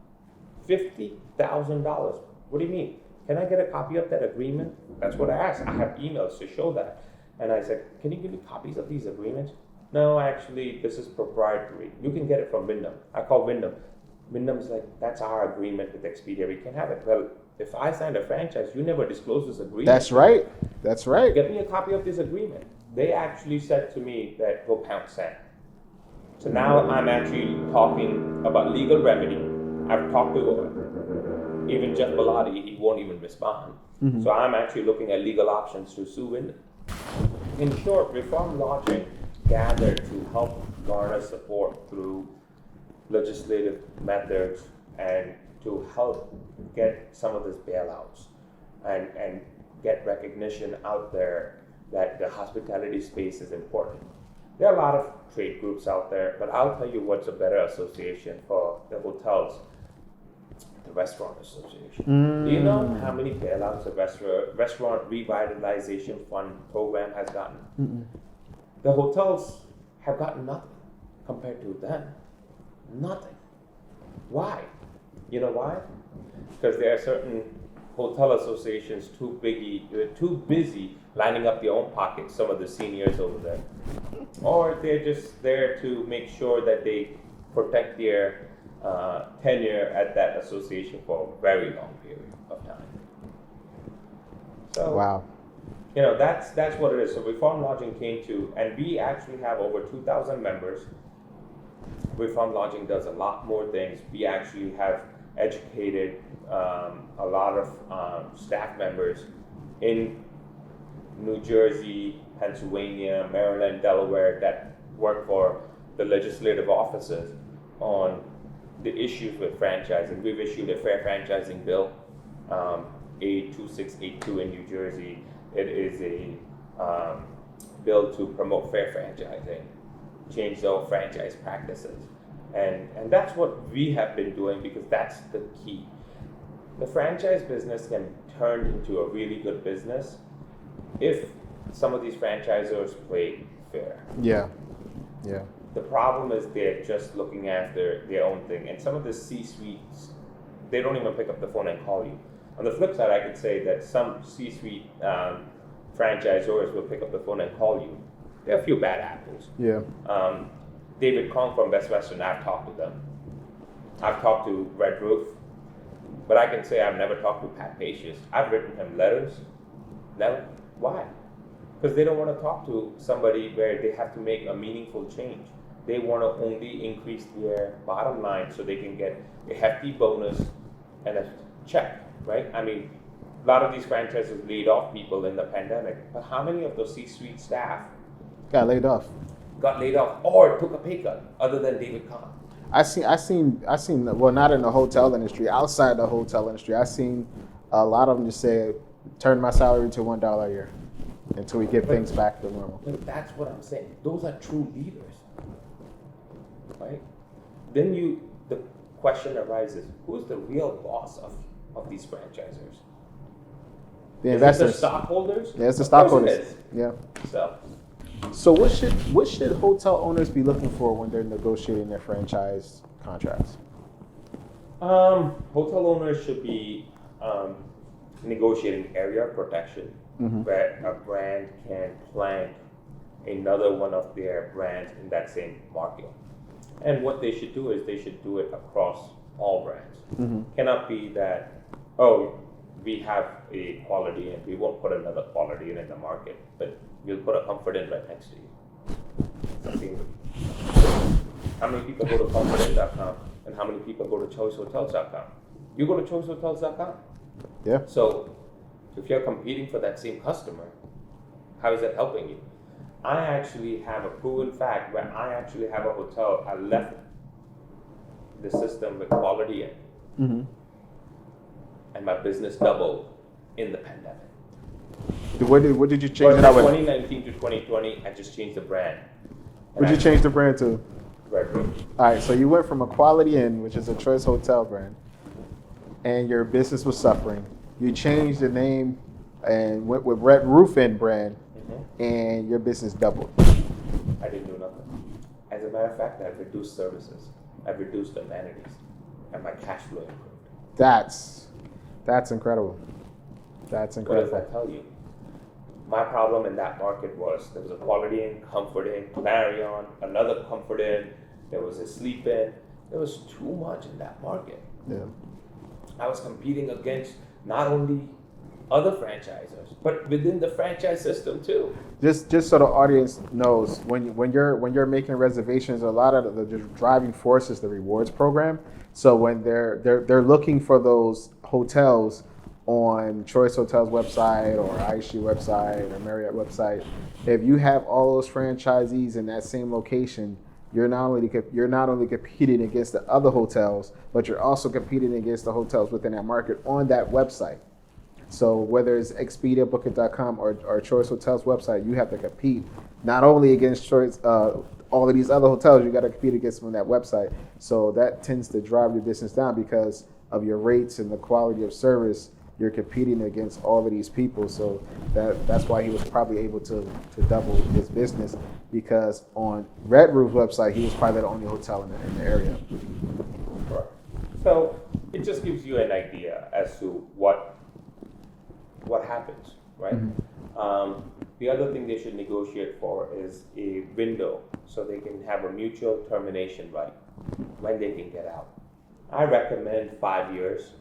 Speaker 3: $50,000. What do you mean? Can I get a copy of that agreement? That's what I asked. I have emails to show that. And I said, "Can you give me copies of these agreements?" "No, actually, this is proprietary. You can get it from Wyndham." I called Wyndham. Wyndham's like, "That's our agreement with Expedia. We can have it." Well, if I signed a franchise, you never disclosed this agreement.
Speaker 2: That's right. That's right.
Speaker 3: Get me a copy of this agreement. They actually said to me that go pound sand. So now I'm actually talking about legal remedy. I've talked to even Jeff Bellotti, he won't even respond.
Speaker 2: Mm-hmm.
Speaker 3: So I'm actually looking at legal options to sue Wyndham. In short, Reform Lodging gathered to help garner support through legislative methods and to help get some of these bailouts and get recognition out there that the hospitality space is important. There are a lot of trade groups out there, but I'll tell you what's a better association for the hotels: the Restaurant Association. Do you know how many bailouts the Restaurant Revitalization Fund program has gotten?
Speaker 2: Mm-mm.
Speaker 3: The hotels have gotten nothing compared to them. Nothing. Why? You know why? Because there are certain hotel associations too busy lining up their own pockets, some of the seniors over there. Or they're just there to make sure that they protect their tenure at that association for a very long period of time. So,
Speaker 2: Wow.
Speaker 3: that's what it is. So Reform Lodging came to, and we actually have over 2,000 members. Reform Lodging does a lot more things. We actually have educated a lot of staff members in New Jersey, Pennsylvania, Maryland, Delaware that work for the legislative offices on the issues with franchising. We've issued a fair franchising bill, A2682 in New Jersey. It is a bill to promote fair franchising, change the franchise practices. And that's what we have been doing, because that's the key. The franchise business can turn into a really good business if some of these franchisors play fair.
Speaker 2: Yeah.
Speaker 3: The problem is they're just looking after their own thing. And some of the C-suites, they don't even pick up the phone and call you. On the flip side, I could say that some C-suite franchisors will pick up the phone and call you. There are a few bad apples.
Speaker 2: Yeah.
Speaker 3: David Kong from Best Western, I've talked to them. I've talked to Red Roof, but I can say I've never talked to Pat Pacious. I've written him letters. Never. Why? Because they don't want to talk to somebody where they have to make a meaningful change. They want to only increase their bottom line so they can get a hefty bonus and a check, right? I mean, a lot of these franchises laid off people in the pandemic, but how many of those C-suite staff
Speaker 2: Got laid off.
Speaker 3: got laid off or took a pay cut, other than David Kahn?
Speaker 2: I seen. Well, not in the hotel industry. Outside the hotel industry, I seen a lot of them just say, "Turn my salary to $1 a year until we get things back to normal."
Speaker 3: But that's what I'm saying. Those are true leaders, right? Then the question arises: who's the real boss of these franchisors?
Speaker 2: The
Speaker 3: Is it
Speaker 2: investors.
Speaker 3: the stockholders?
Speaker 2: Yeah, it's the
Speaker 3: Of course
Speaker 2: stockholders.
Speaker 3: it is.
Speaker 2: Yeah.
Speaker 3: So
Speaker 2: what should hotel owners be looking for when they're negotiating their franchise contracts?
Speaker 3: hotel owners should be negotiating area protection, where a brand can plant another one of their brands in that same market. And what they should do is they should do it across all brands. Cannot be that, oh, we have a Quality Inn, we won't put another Quality Inn in the market, but we'll put a Comfort Inn right next to you. Something. How many people go to comfortinn.com and how many people go to choicehotels.com? You go to choicehotels.com.
Speaker 2: Yeah.
Speaker 3: So if you're competing for that same customer, how is that helping you? I actually have a proven fact where I actually have a hotel. I left the system with Quality Inn, and my business doubled in the pandemic.
Speaker 2: What did you change it out
Speaker 3: From
Speaker 2: with?
Speaker 3: 2019 to 2020, I just changed the brand.
Speaker 2: What did you change the brand to?
Speaker 3: Right.
Speaker 2: All right, so you went from a Quality Inn, which is a Choice Hotel brand, and your business was suffering. You changed the name and went with Red Roof Inn brand, and your business doubled.
Speaker 3: I didn't do nothing. As a matter of fact, I've reduced services. I've reduced amenities, and my cash flow improved.
Speaker 2: That's incredible. That's
Speaker 3: What
Speaker 2: incredible.
Speaker 3: does that tell you? My problem in that market was there was a Quality Inn, Comfort Inn, Clarion, another Comfort Inn, there was a Sleep Inn. There was too much in that market.
Speaker 2: Yeah.
Speaker 3: I was competing against not only other franchisors, but within the franchise system too.
Speaker 2: Just so the audience knows, when you're making reservations, a lot of the driving force is the rewards program. So when they're looking for those hotels on Choice Hotels website or IHG website or Marriott website, if you have all those franchisees in that same location, you're not only competing against the other hotels, but you're also competing against the hotels within that market on that website. So whether it's Expedia, Booking.com, or Choice Hotels website, you have to compete not only against Choice, all of these other hotels, you got to compete against them on that website. So that tends to drive your business down because of your rates and the quality of service. You're competing against all of these people. So that's why he was probably able to double his business, because on Red Roof's website, he was probably the only hotel in the area.
Speaker 3: Right. So it just gives you an idea as to what happens, right? The other thing they should negotiate for is a window so they can have a mutual termination right when they can get out. I recommend 5 years.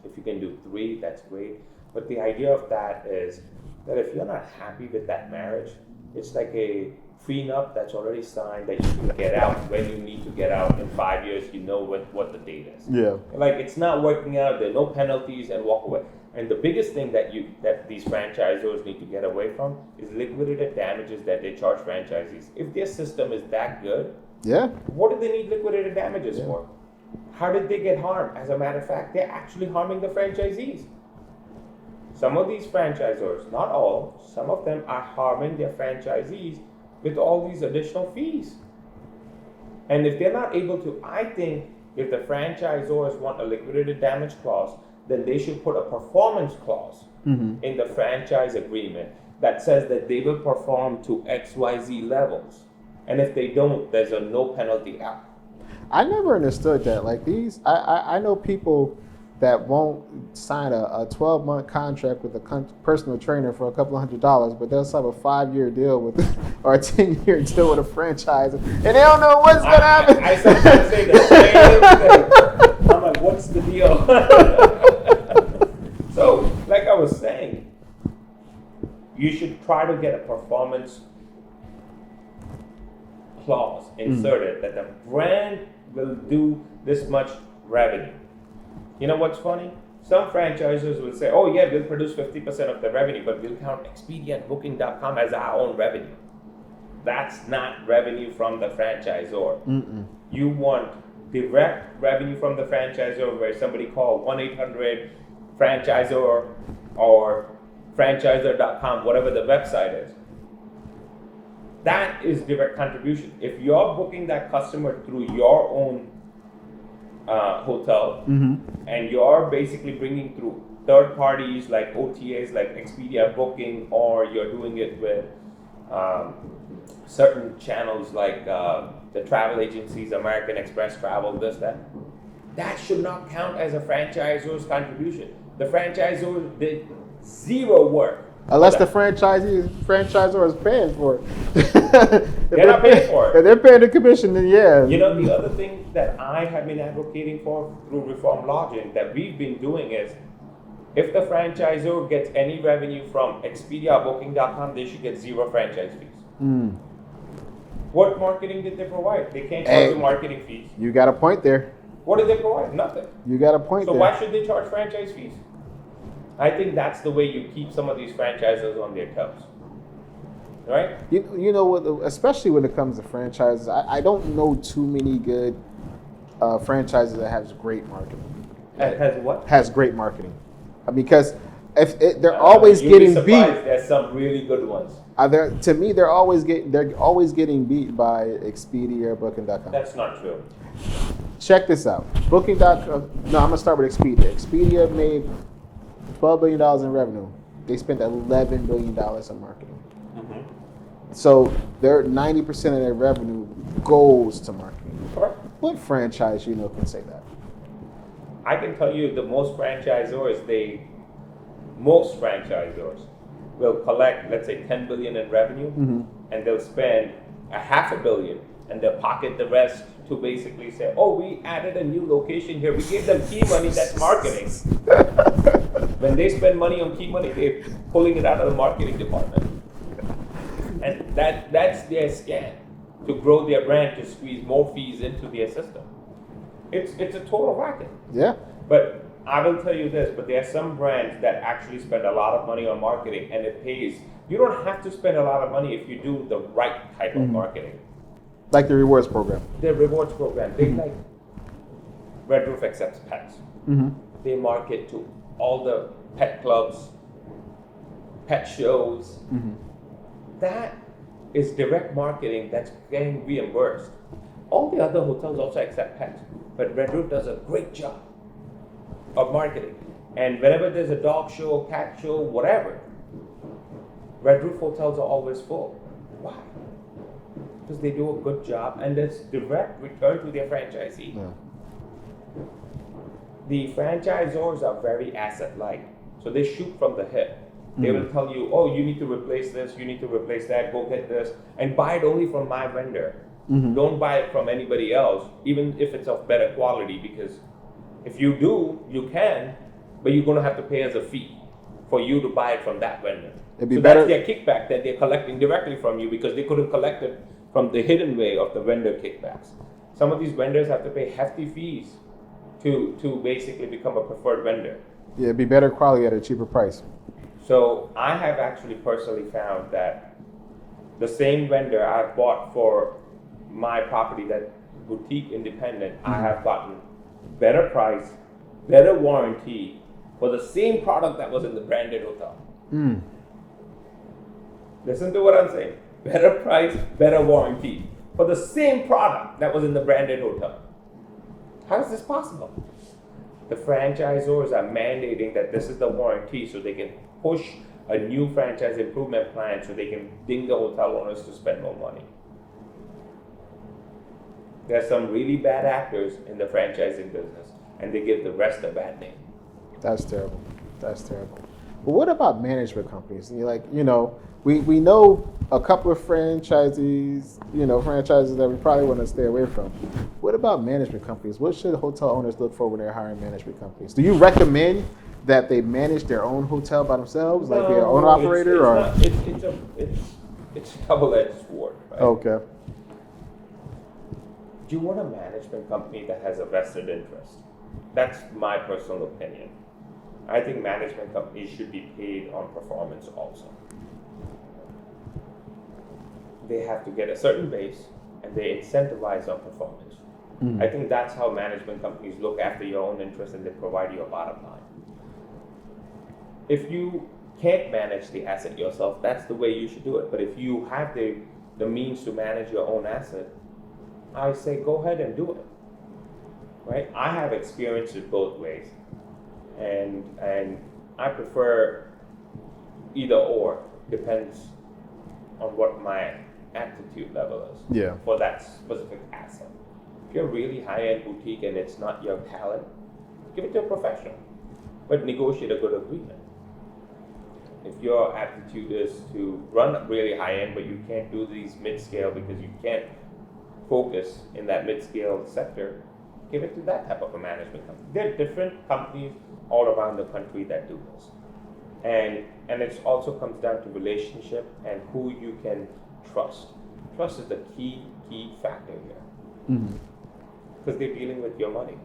Speaker 3: If you can do 3, that's great. But the idea of that is that if you're not happy with that marriage, it's like a prenup that's already signed that you can get out when you need to get out. In 5 years, you know what the date is.
Speaker 2: Yeah.
Speaker 3: Like, it's not working out, there are no penalties, and walk away. And the biggest thing that these franchisors need to get away from is liquidated damages that they charge franchisees. If their system is that good, what do they need liquidated damages for? How did they get harmed? As a matter of fact, they're actually harming the franchisees. Some of these franchisors, not all, some of them are harming their franchisees with all these additional fees. And if they're not able to, I think if the franchisors want a liquidated damage clause, then they should put a performance clause in the franchise agreement that says that they will perform to XYZ levels. And if they don't, there's a no penalty out.
Speaker 2: I never understood that. Like I know people that won't sign a 12-month contract with a personal trainer for a couple of $100, but they'll sign a 5-year deal with, or a 10-year deal with a franchise, and they don't know what's going to happen.
Speaker 3: I sometimes say the same thing. I'm like, what's the deal? So, like I was saying, you should try to get a performance clause inserted that the brand will do this much revenue. You know what's funny? Some franchisors will say, oh yeah, we'll produce 50% of the revenue, but we'll count Expedia and Booking.com as our own revenue. That's not revenue from the franchisor. You want direct revenue from the franchisor, where somebody call 1-800-franchisor or franchisor.com, whatever the website is. That is direct contribution. If you're booking that customer through your own hotel, and you're basically bringing through third parties like OTAs, like Expedia, Booking, or you're doing it with certain channels like the travel agencies, American Express Travel, that should not count as a franchisor's contribution. The franchisor did zero work
Speaker 2: Unless the franchisor is paying for it.
Speaker 3: They're not paying for it.
Speaker 2: If they're paying the commission, then yeah.
Speaker 3: You know, the other thing that I have been advocating for through reform lodging that we've been doing is, if the franchisor gets any revenue from Expedia or Booking.com, they should get 0 franchise fees. What marketing did they provide? They can't charge you marketing fees.
Speaker 2: You got a point there.
Speaker 3: What did they provide? Nothing.
Speaker 2: You got a point
Speaker 3: So
Speaker 2: there.
Speaker 3: why should they charge franchise fees? I think that's the way you keep some of these franchisors on their toes. Right?
Speaker 2: You know what? Especially when it comes to franchises, I don't know too many good franchises that has great marketing.
Speaker 3: Has what?
Speaker 2: Has great marketing, because they're always getting beat.
Speaker 3: There's some really good ones.
Speaker 2: To me, they're always getting beat by Expedia or Booking.com.
Speaker 3: That's not true.
Speaker 2: Check this out. Booking.com. No, I'm gonna start with Expedia. Expedia made $12 billion in revenue. They spent $11 billion on marketing. So their 90% of their revenue goes to marketing.
Speaker 3: Correct.
Speaker 2: What franchise can say that?
Speaker 3: I can tell you most franchisors will collect, let's say, $10 billion in revenue, and they'll spend $500 million, and they'll pocket the rest to basically say, oh, we added a new location here. We gave them key money, that's marketing. When they spend money on key money, they're pulling it out of the marketing department. And that's their scam, to grow their brand, to squeeze more fees into their system. It's a total racket.
Speaker 2: Yeah.
Speaker 3: But I will tell you this, but there are some brands that actually spend a lot of money on marketing, and it pays. You don't have to spend a lot of money if you do the right type of marketing.
Speaker 2: Like the rewards program.
Speaker 3: The rewards program, they like Red Roof accepts pets. They market to all the pet clubs, pet shows. That is direct marketing that's getting reimbursed. All the other hotels also accept pets, but Red Roof does a great job of marketing. And whenever there's a dog show, cat show, whatever, Red Roof hotels are always full. Why? Because they do a good job, and there's direct return to their franchisee.
Speaker 2: Yeah.
Speaker 3: The franchisors are very asset light, so they shoot from the hip. They will tell you, oh, you need to replace this, you need to replace that, go get this, and buy it only from my vendor. Don't buy it from anybody else, even if it's of better quality, because if you do, you can, but you're going to have to pay us a fee for you to buy it from that vendor.
Speaker 2: It'd be
Speaker 3: so
Speaker 2: better.
Speaker 3: That's their kickback that they're collecting directly from you, because they could have collected from the hidden way of the vendor kickbacks. Some of these vendors have to pay hefty fees to basically become a preferred vendor.
Speaker 2: Yeah, it'd be better quality at a cheaper price.
Speaker 3: So I have actually personally found that the same vendor I've bought for my property, that boutique independent, I have gotten better price, better warranty for the same product that was in the branded hotel. Listen to what I'm saying. Better price, better warranty for the same product that was in the branded hotel. How is this possible? The franchisors are mandating that this is the warranty so they can push a new franchise improvement plan so they can ding the hotel owners to spend more money. There are some really bad actors in the franchising business, and they give the rest a bad name.
Speaker 2: That's terrible. That's terrible. But what about management companies? We know a couple of franchises that we probably want to stay away from. What about management companies? What should hotel owners look for when they're hiring management companies? Do you recommend that they manage their own hotel by themselves, like their own operator,
Speaker 3: it's a double-edged sword, right?
Speaker 2: Okay.
Speaker 3: Do you want a management company that has a vested interest? That's my personal opinion. I think management companies should be paid on performance also. They have to get a certain base, and they incentivize on performance. I think that's how management companies look after your own interests, and they provide you a bottom line. If you can't manage the asset yourself, that's the way you should do it. But if you have the means to manage your own asset, I say go ahead and do it. Right? I have experience with both ways, and I prefer either or. Depends on what my aptitude level is for that specific asset. If you're really high-end boutique and it's not your talent, give it to a professional, but negotiate a good agreement. if your aptitude is to run really high end, but you can't do these mid-scale because you can't focus in that mid-scale sector, give it to that type of a management company. There are different companies all around the country that do this. And it also comes down to relationship and who you can trust. Trust is the key factor here. Because they're dealing with your money.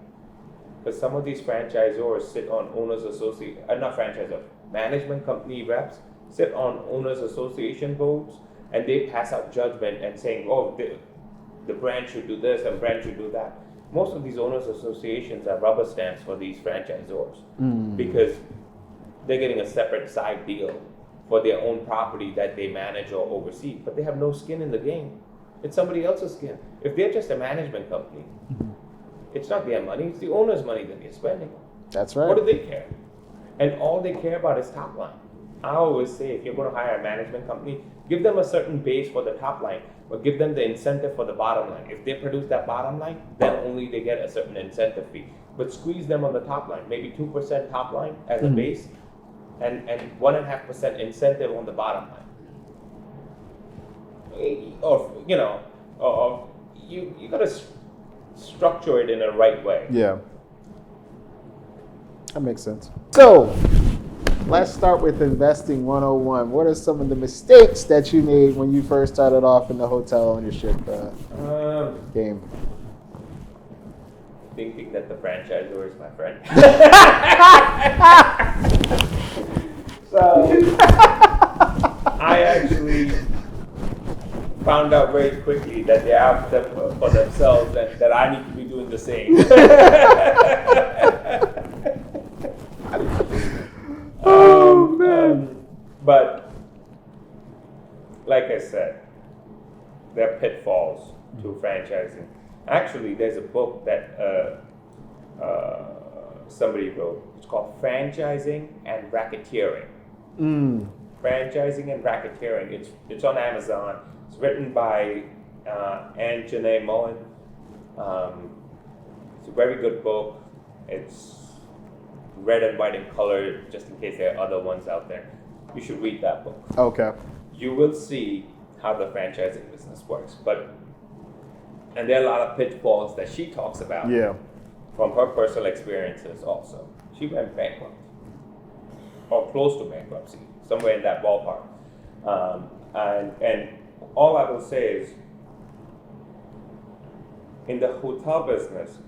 Speaker 3: Because some of these franchisors sit on owners association, not franchisors, management company reps sit on owners association boards, and they pass out judgment and saying, oh, the brand should do this and brand should do that. Most of these owners associations are rubber stamps for these franchisors because they're getting a separate side deal for their own property that they manage or oversee, but they have no skin in the game. It's somebody else's skin. If they're just a management company, it's not their money, it's the owner's money that they're spending.
Speaker 2: That's right.
Speaker 3: What do they care? And all they care about is top line. I always say, if you're going to hire a management company, give them a certain base for the top line, but give them the incentive for the bottom line. If they produce that bottom line, then only they get a certain incentive fee. But squeeze them on the top line, maybe 2% top line as a base, and 1.5% incentive on the bottom line. Or you got to structure it in a right way.
Speaker 2: Yeah. That makes sense. So, let's start with investing 101. What are some of the mistakes that you made when you first started off in the hotel ownership game?
Speaker 3: Thinking that the franchisor is my friend. So, I actually found out very quickly that they're out for themselves and that I need to be doing the same. But like I said, there are pitfalls to franchising. Actually, there's a book that somebody wrote. It's called Franchising and Racketeering. Franchising and Racketeering. It's on Amazon. It's written by Anne Janae Mullen. It's a very good book. It's red and white in color, just in case there are other ones out there. You should read that book.
Speaker 2: Okay.
Speaker 3: You will see how the franchising business works. And there are a lot of pitfalls that she talks about.
Speaker 2: Yeah.
Speaker 3: From her personal experiences also. She went bankrupt. Or close to bankruptcy. Somewhere in that ballpark. And all I will say is, in the hotel business,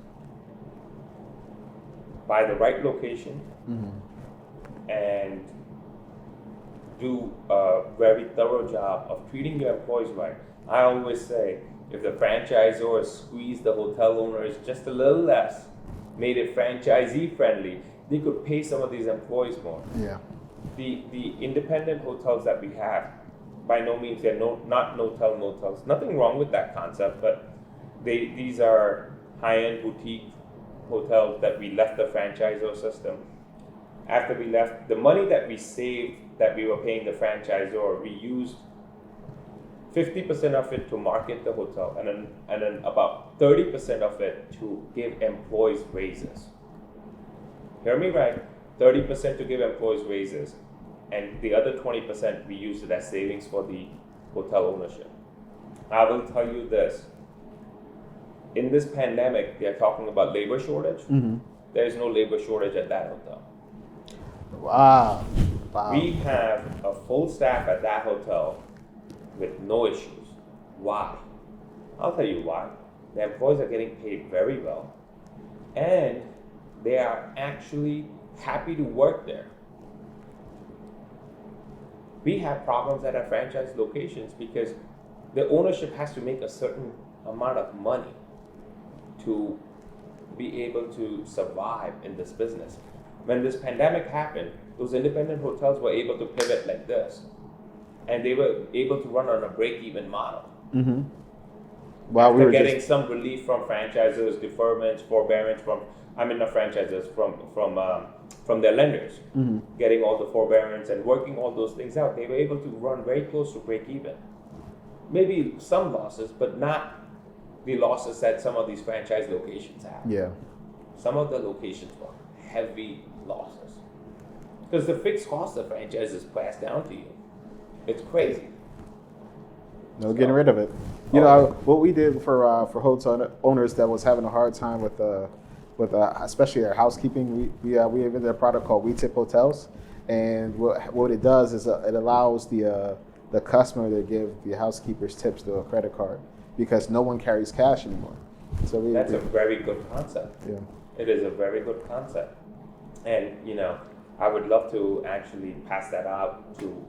Speaker 3: buy the right location and do a very thorough job of treating your employees right. I always say, if the franchisor squeezed the hotel owners just a little less, made it franchisee friendly, they could pay some of these employees more.
Speaker 2: Yeah.
Speaker 3: The independent hotels that we have, by no means they're not no-tell motels. Nothing wrong with that concept, but these are high-end boutique hotels that we left the franchisor system. After we left, the money that we saved that we were paying the franchisor, we used 50% of it to market the hotel, and then about 30% of it to give employees raises. Hear me right, 30% to give employees raises, and the other 20% we used it as savings for the hotel ownership. I will tell you this, in this pandemic, they're talking about labor shortage. There is no labor shortage at that hotel.
Speaker 2: Wow.
Speaker 3: We have a full staff at that hotel with no issues. Why? I'll tell you why. The employees are getting paid very well, and they are actually happy to work there. We have problems at our franchise locations because the ownership has to make a certain amount of money to be able to survive in this business. When this pandemic happened, those independent hotels were able to pivot like this, and they were able to run on a break-even model.
Speaker 2: Wow, we were
Speaker 3: getting some relief from franchisors, deferments, forbearance from their lenders, getting all the forbearance and working all those things out. They were able to run very close to break even. Maybe some losses, but not the losses that some of these franchise locations have.
Speaker 2: Yeah.
Speaker 3: Some of the locations were heavy losses Because the fixed cost of franchise is passed down to you. It's crazy.
Speaker 2: No getting rid of it. You know what we did for hotel owners that was having a hard time with especially their housekeeping. We invented a product called WeTip Hotels, and what it does is it allows the customer to give the housekeepers tips to a credit card because no one carries cash anymore. So
Speaker 3: that's a very good concept.
Speaker 2: Yeah,
Speaker 3: it is a very good concept, and I would love to actually pass that out to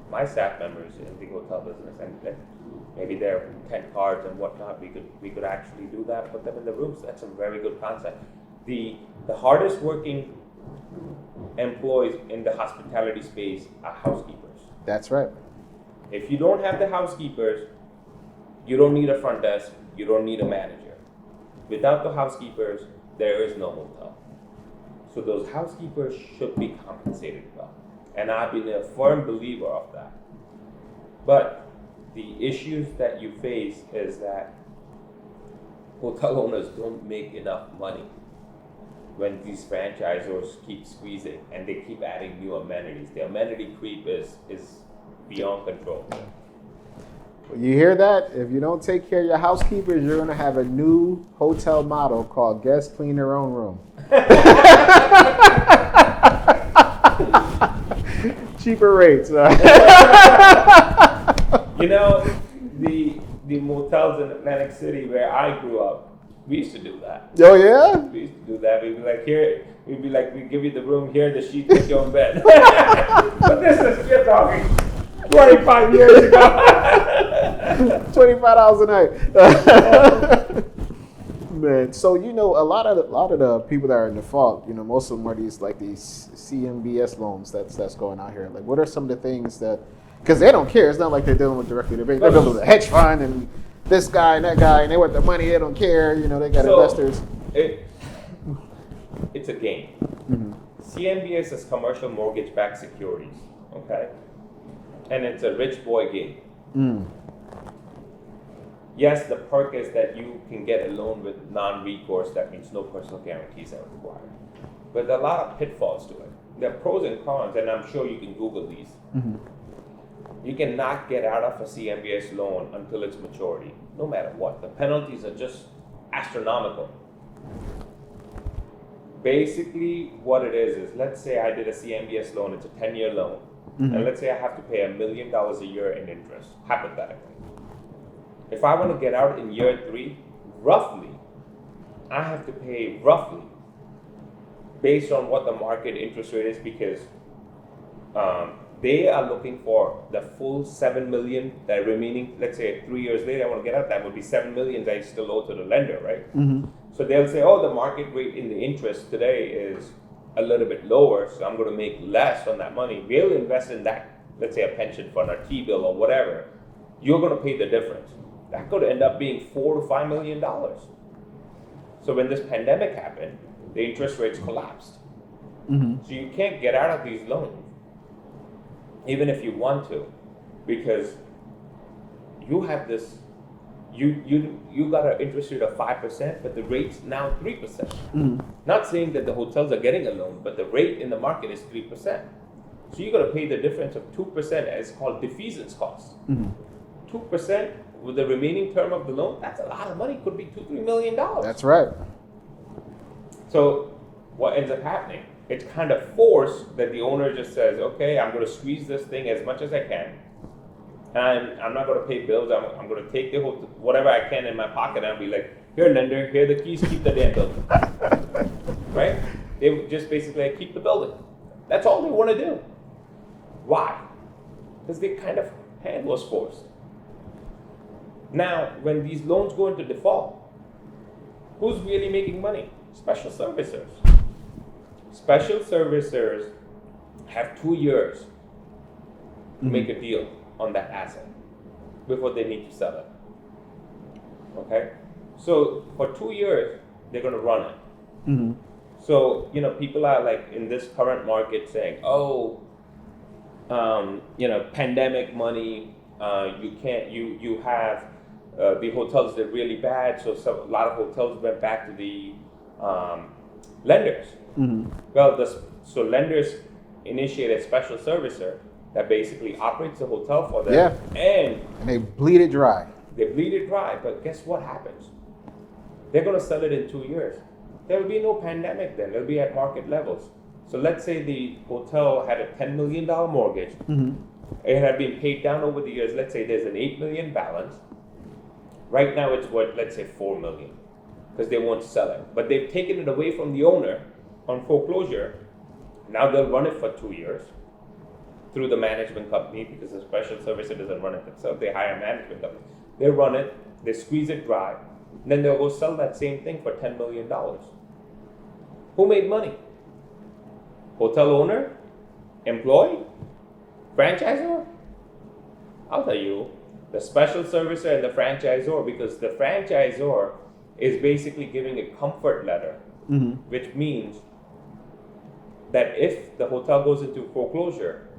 Speaker 3: my staff members in the hotel business, and maybe their 10 cards and whatnot. We could actually do that. Put them in the rooms. That's a very good concept. The hardest working employees in the hospitality space are housekeepers.
Speaker 2: that's right.
Speaker 3: If you don't have the housekeepers, you don't need a front desk. You don't need a manager. Without the housekeepers, there is no hotel. So those housekeepers should be compensated well. And I've been a firm believer of that. But the issues that you face is that hotel owners don't make enough money when these franchisors keep squeezing and they keep adding new amenities. The amenity creep is beyond control.
Speaker 2: You hear that? If you don't take care of your housekeepers, you're going to have a new hotel model called guests clean their own room. Cheaper rates.
Speaker 3: The motels in Atlantic City where I grew up, we used to do that.
Speaker 2: Oh yeah?
Speaker 3: We used to do that. We'd be like, we give you the room here, the sheet, take your own bed. But this is shit talking 25 years ago.
Speaker 2: $25 a night. Man, so a lot of the people that are in default, most of them are these CMBS loans that's going out here. Like, what are some of the things that, because they don't care. It's not like they're dealing with directly the bank. They're dealing with a hedge fund and this guy and that guy, and they want their money. They don't care. They got investors.
Speaker 3: It's a game.
Speaker 2: Mm-hmm.
Speaker 3: CMBS is commercial mortgage-backed securities, okay, and it's a rich boy game.
Speaker 2: Mm.
Speaker 3: Yes, the perk is that you can get a loan with non-recourse. That means no personal guarantees are required. But there are a lot of pitfalls to it. There are pros and cons, and I'm sure you can Google these.
Speaker 2: Mm-hmm.
Speaker 3: You cannot get out of a CMBS loan until its maturity, no matter what. The penalties are just astronomical. Basically, what it is let's say I did a CMBS loan, it's a 10-year loan, mm-hmm. and let's say I have to pay $1 million a year in interest, hypothetically. If I want to get out in year 3, roughly, I have to pay roughly, based on what the market interest rate is, because they are looking for the full $7 million that remaining. Let's say 3 years later, I want to get out. That would be $7 million that I still owe to the lender, right?
Speaker 2: Mm-hmm.
Speaker 3: So they'll say, oh, the market rate in the interest today is a little bit lower, so I'm going to make less on that money. We'll invest in that, let's say a pension fund or T-bill or whatever. You're going to pay the difference. That could end up being $4 to $5 million. So when this pandemic happened, the interest rates collapsed.
Speaker 2: Mm-hmm. So
Speaker 3: you can't get out of these loans, even if you want to, because you have this, you got an interest rate of 5%, but the rate's now 3%.
Speaker 2: Mm-hmm. Not
Speaker 3: saying that the hotels are getting a loan, but the rate in the market is 3%. So you got to pay the difference of 2%, as called defeasance costs. Mm-hmm. 2% with the remaining term of the loan, that's a lot of money. Could be $2-3 million.
Speaker 2: That's right.
Speaker 3: So what ends up happening? It's kind of forced that the owner just says, okay, I'm going to squeeze this thing as much as I can. And I'm not going to pay bills. I'm going to take whatever I can in my pocket and I'll be like, here, lender, here are the keys, keep the damn building. Right? They just basically keep the building. That's all they want to do. Why? Because the kind of hand was forced. Now, when these loans go into default, who's really making money? Special servicers. Special servicers have 2 years to make a deal on that asset before they need to sell it. Okay? So for 2 years, they're going to run it. Mm-hmm. So, people are like in this current market saying, pandemic money, you have the hotels did really bad, so a lot of hotels went back to the lenders. Mm-hmm. Well, so lenders initiate a special servicer that basically operates the hotel for them.
Speaker 2: Yeah.
Speaker 3: And
Speaker 2: they bleed it dry.
Speaker 3: They bleed it dry, but guess what happens? They're going to sell it in 2 years. There will be no pandemic then. It'll be at market levels. So let's say the hotel had a $10 million mortgage. It had been paid down over the years. Let's say there's an $8 million balance. Right now it's worth, let's say, $4 million, because they won't sell it. But they've taken it away from the owner on foreclosure. Now they'll run it for 2 years through the management company, because the special servicer doesn't run it themselves. They hire a management company. They run it, they squeeze it dry, and then they'll go sell that same thing for $10 million. Who made money? Hotel owner? Employee? Franchisor? I'll tell you, the special servicer and the franchisor, because the franchisor is basically giving a comfort letter, which means that if the hotel goes into foreclosure,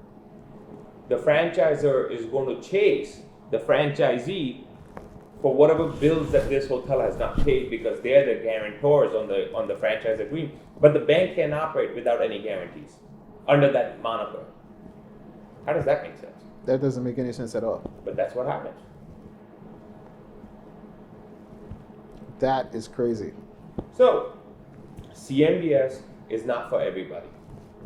Speaker 3: the franchisor is going to chase the franchisee for whatever bills that this hotel has not paid, because they're the guarantors on the franchise agreement. But the bank can operate without any guarantees under that moniker. How does that make sense?
Speaker 2: That doesn't make any sense at all.
Speaker 3: But that's what happens.
Speaker 2: That is crazy.
Speaker 3: So, CMBS is not for everybody.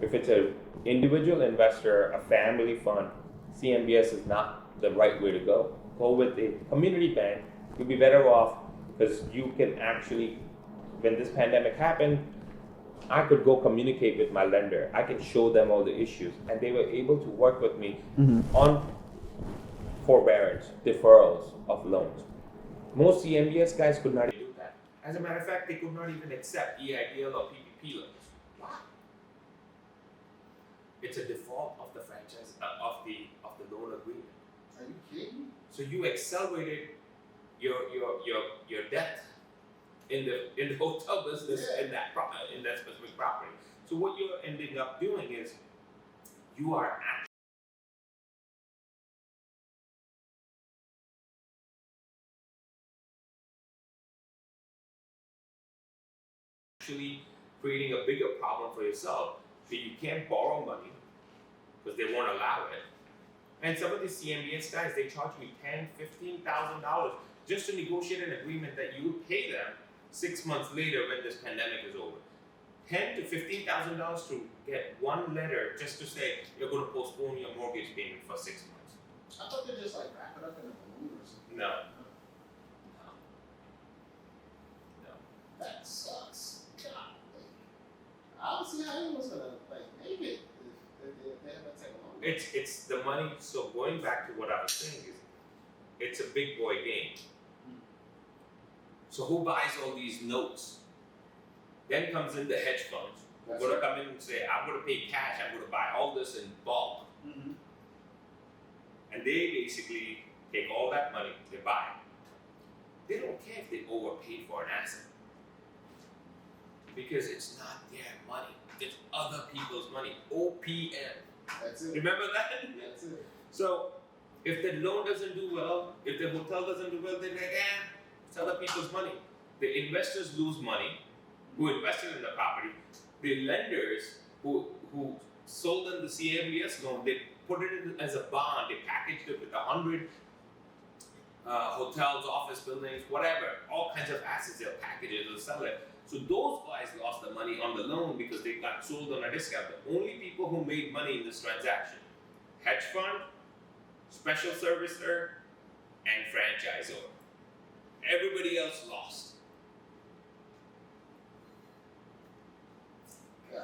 Speaker 3: If it's an individual investor, a family fund, CMBS is not the right way to go. Go with a community bank. You'll be better off, because you can actually, when this pandemic happened, I could go communicate with my lender. I can show them all the issues, and they were able to work with me on forbearance, deferrals of loans. Most CMBS guys could not do that. As a matter of fact, they could not even accept EIDL or PPP loans. Why? It's a default of the franchise of the loan agreement.
Speaker 2: Are you kidding?
Speaker 3: So you accelerated your debt in the hotel business in that specific property. So what you're ending up doing is you are actually creating a bigger problem for yourself. So you can't borrow money because they won't allow it. And some of these CMBS guys, they charge me $10,000, $15,000 just to negotiate an agreement that you would pay them 6 months later when this pandemic is over. $10,000 to $15,000 to get one letter just to say you're going to postpone your mortgage payment for 6 months.
Speaker 2: I thought they just like wrap it up in a balloon or something.
Speaker 3: No.
Speaker 2: That sucks. God, I don't see how anyone's gonna make it if they have to take a loan.
Speaker 3: It's the money. So going back to what I was saying is, it's a big boy game. So who buys all these notes? Then comes in the hedge funds. Who are going to come in and say, I'm going to pay cash, I'm going to buy all this in bulk. And they basically take all that money, they buy it. They don't care if they overpaid for an asset, because it's not their money, it's other people's money. OPM.
Speaker 2: That's it.
Speaker 3: Remember that?
Speaker 2: That's it.
Speaker 3: So if the loan doesn't do well, if the hotel doesn't do well, they're like, it's other people's money. The investors lose money who invested in the property. The lenders who sold them the CMBS loan, they put it in as a bond, they packaged it with 100 hotels, office buildings, whatever, all kinds of assets, they'll package it, they'll sell it. So those guys lost the money on the loan because they got sold on a discount. The only people who made money in this transaction: hedge fund, special servicer, and franchisor. Everybody else lost.
Speaker 2: God,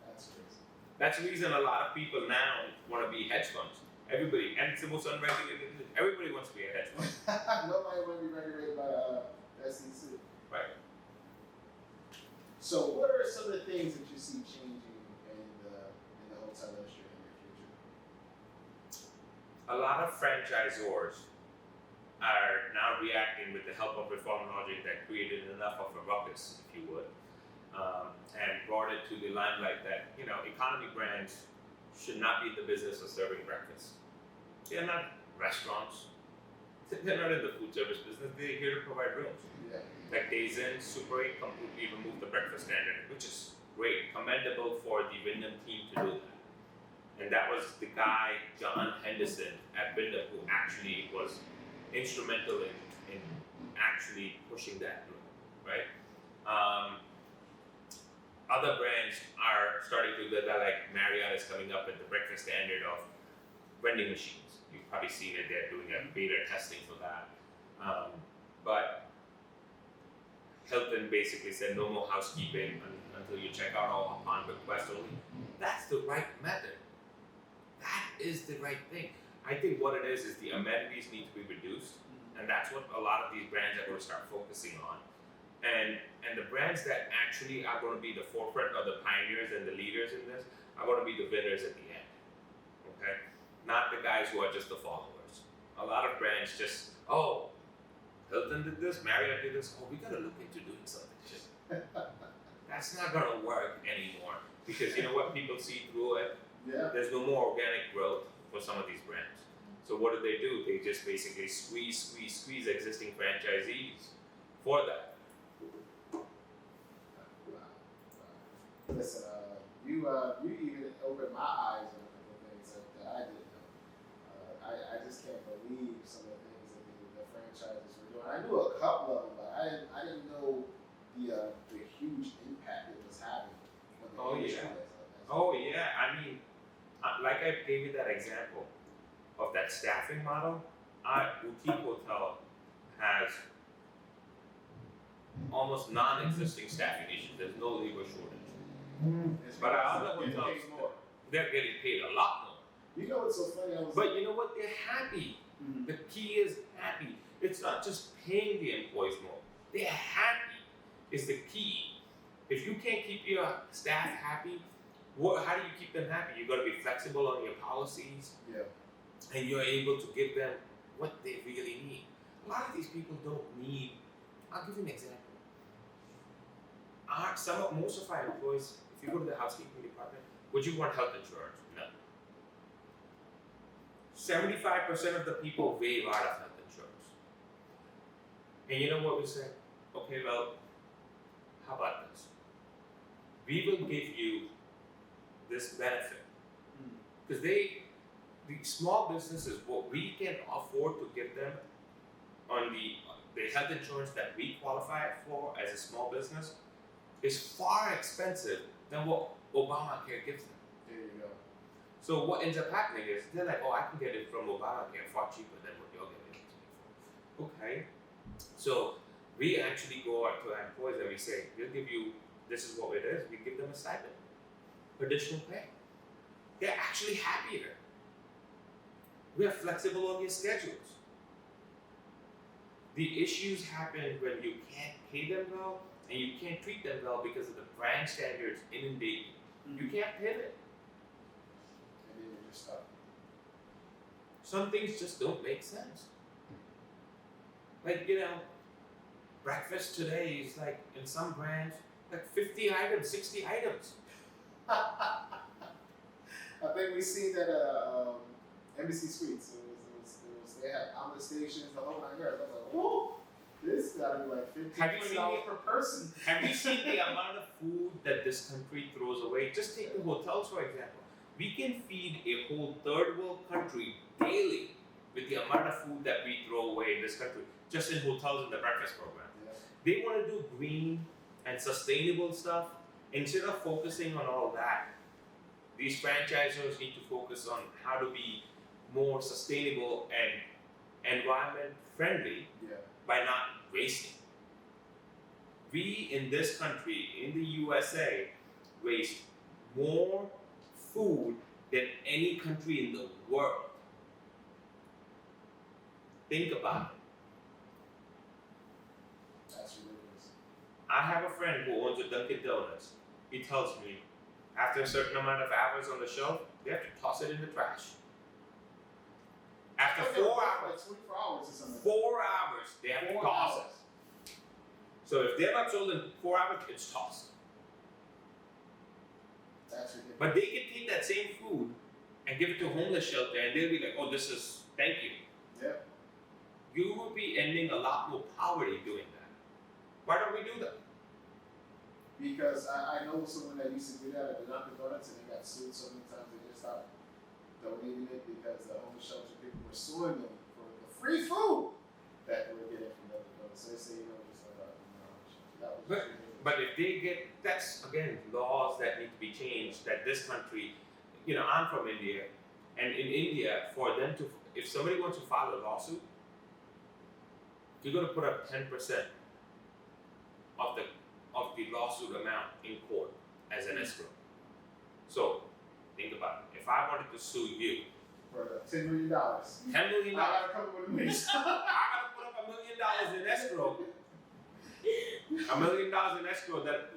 Speaker 2: that's crazy.
Speaker 3: That's the reason a lot of people now want to be hedge funds. Everybody, and it's the most unregulated. Everybody wants to be a hedge fund.
Speaker 2: Nobody want to be regulated by SEC.
Speaker 3: Right.
Speaker 2: So, what are some of the things that you see changing in the hotel industry in the future?
Speaker 3: A lot of franchisors are now reacting with the help of reform logic that created enough of a ruckus, if you would, and brought it to the limelight that, economy brands should not be in the business of serving breakfast. They're not restaurants. They're not in the food service business. They're here to provide rooms.
Speaker 2: Yeah.
Speaker 3: Like Days Inn, Super 8 completely removed the breakfast standard, which is great, commendable for the Wyndham team to do that. And that was the guy, John Henderson at Wyndham, who actually was instrumental in actually pushing that through, right? Other brands are starting to do that, like Marriott is coming up with the breakfast standard of vending machines. You've probably seen it, they're doing a beta testing for that. But Hilton basically said no more housekeeping until you check out all upon request only. That's the right method. That is the right thing. I think what it is the amenities need to be reduced, and that's what a lot of these brands are going to start focusing on. And the brands that actually are going to be the forefront or the pioneers and the leaders in this are going to be the winners at the end. Okay? Not the guys who are just the followers. A lot of brands just, oh, Hilton did this, Marriott did this, oh, we got to look into doing something. That's not going to work anymore because you know what? People see through it.
Speaker 2: Yeah.
Speaker 3: There's no more organic growth for some of these brands. So what do? They just basically squeeze existing franchisees for that.
Speaker 2: Listen, you even opened my eyes on a couple of things that I didn't know. I just can't believe some of the things that the franchises were doing. I knew a couple of them, but I didn't know the huge impact it was having on the industry.
Speaker 3: Oh yeah, I mean, like I gave you that example of that staffing model. WeTip Hotel has almost non-existing staffing issues. There's no labor shortage. But our other hotels, they're getting paid a lot more.
Speaker 2: You know what's so funny?
Speaker 3: But you know what? They're happy. Mm-hmm. The key is happy. It's not just paying the employees more. They're happy is the key. If you can't keep your staff happy, how do you keep them happy? You've got to be flexible on your policies.
Speaker 2: Yeah. And
Speaker 3: you're able to give them what they really need. A lot of these people don't need. I'll give you an example. Most of our employees, if you go to the housekeeping department, would you want health insurance? No. 75% of the people waive out of health insurance. And you know what we say? Okay, well, how about this? We will give you this benefit. Because the small businesses, what we can afford to give them on the health insurance that we qualify for as a small business is far expensive than what Obamacare gives them.
Speaker 2: There you go.
Speaker 3: So what ends up happening is they're like, oh, I can get it from Obamacare far cheaper than what you're getting it for. Okay. So we actually go out to our employees and we say, we'll give you, this is what it is, we give them a stipend, additional pay. They're actually happier. We are flexible on their schedules. The issues happen when you can't pay them well and you can't treat them well because of the brand standards inundate you. You can't pivot.
Speaker 2: And then you're just stuck.
Speaker 3: Some things just don't make sense. Like, breakfast today is like, in some brands, like 50 items, 60 items.
Speaker 2: I think we seen that Embassy Suites. They had omelet stations, the whole 9 yards. I was like, whoa, this gotta be like $15 per person.
Speaker 3: Have you seen the amount of food that this country throws away? Just take the hotels, for example. We can feed a whole third world country daily with the amount of food that we throw away in this country, just in hotels and the breakfast program. Yeah. They want to do green and sustainable stuff. Instead of focusing on all that, these franchisors need to focus on how to be more sustainable and environment friendly by not wasting. We in this country, in the USA, waste more food than any country in the world. Think about it.
Speaker 2: That's ridiculous.
Speaker 3: I have a friend who owns a Dunkin' Donuts. He tells me after a certain amount of hours on the shelf, they have to toss it in the trash. After 4 hours,
Speaker 2: 24 hours or something.
Speaker 3: 4 hours, they have to toss it. So if they're not sold in 4 hours, it's tossed.
Speaker 2: That's ridiculous.
Speaker 3: But they can take that same food and give it to a homeless shelter and they'll be like, oh, this is, thank you.
Speaker 2: Yeah.
Speaker 3: You will be ending a lot more poverty doing that. Why don't we do that?
Speaker 2: Because I know someone that used to do that at the Dunkin' Donuts and they got sued so many times they just stopped donating it because the homeless shelter people were suing them for the free food that we're getting from them. So they say, just that was
Speaker 4: But if they get, that's again laws that need to be changed. That this country, I'm from India, and in India, for them to, if somebody wants to file a lawsuit, you're going to put up 10% of the lawsuit amount in court as an escrow. So think about it. If I wanted to sue you
Speaker 2: for $10 million.
Speaker 4: $10 million.
Speaker 2: I gotta come with a million.
Speaker 4: I gotta put up $1 million in escrow. $1 million in escrow that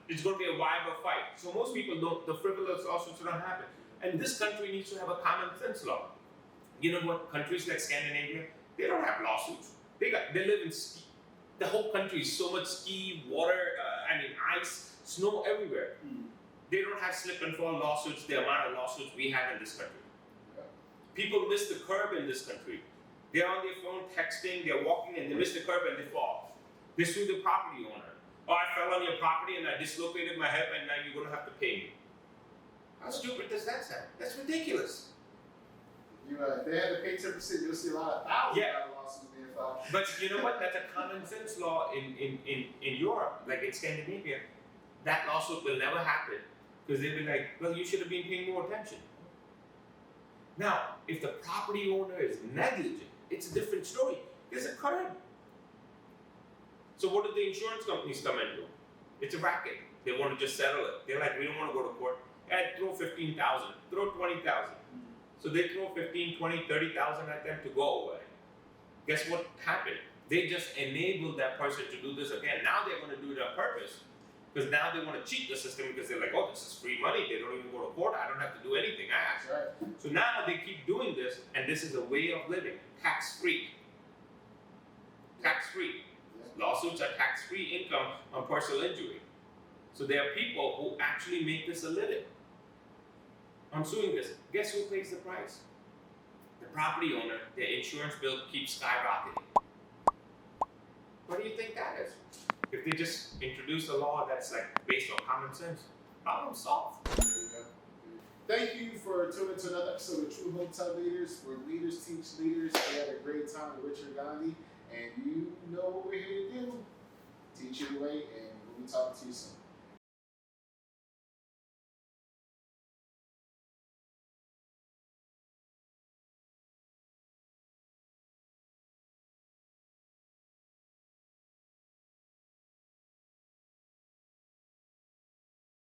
Speaker 4: it's going to be a viable fight. So most people don't. The frivolous lawsuits don't happen. And this country needs to have a common sense law. You know what? Countries like Scandinavia, they don't have lawsuits. They live in ski. The whole country is so much ski, water, ice, snow everywhere. They don't have slip and fall lawsuits, the amount of lawsuits we have in this country. People miss the curb in this country. They're on their phone texting, they're walking and they miss the curb and they fall. They sue the property owner. Oh, I fell on your property and I dislocated my hip and now you're going to have to pay me. How stupid does that sound? That's ridiculous.
Speaker 2: If they had to pay 10%, you'll see a lot of $1,000 lawsuits being filed.
Speaker 4: But you know what? That's a common sense law in Europe, like in Scandinavia. That lawsuit will never happen because they'll be like, well, you should have been paying more attention. Now, if the property owner is negligent, it's a different story. There's a curb. So what do the insurance companies come and do? It's a racket. They want to just settle it. They're like, we don't want to go to court. Throw 15,000, throw 20,000. So they throw 15, 20, 30,000 at them to go away. Guess what happened? They just enabled that person to do this again. Now they're going to do it on purpose. Because now they want to cheat the system because they're like, oh, this is free money. They don't even go to court. I don't have to do anything.
Speaker 2: Right.
Speaker 4: So now they keep doing this, and this is a way of living. Tax-free. Tax-free. Lawsuits are tax-free income on personal injury. So there are people who actually make this a living. I'm suing this. Guess who pays the price? The property owner. Their insurance bill keeps skyrocketing. What do you think that is? If they just introduce a law that's like based on common sense, problem solved.
Speaker 2: There you go. Thank you for tuning to another episode of True Hotel Leaders, where leaders teach leaders. We had a great time with Richard Gandhi, and you know what we're here to do. Teach your way, and we'll be talking to you soon.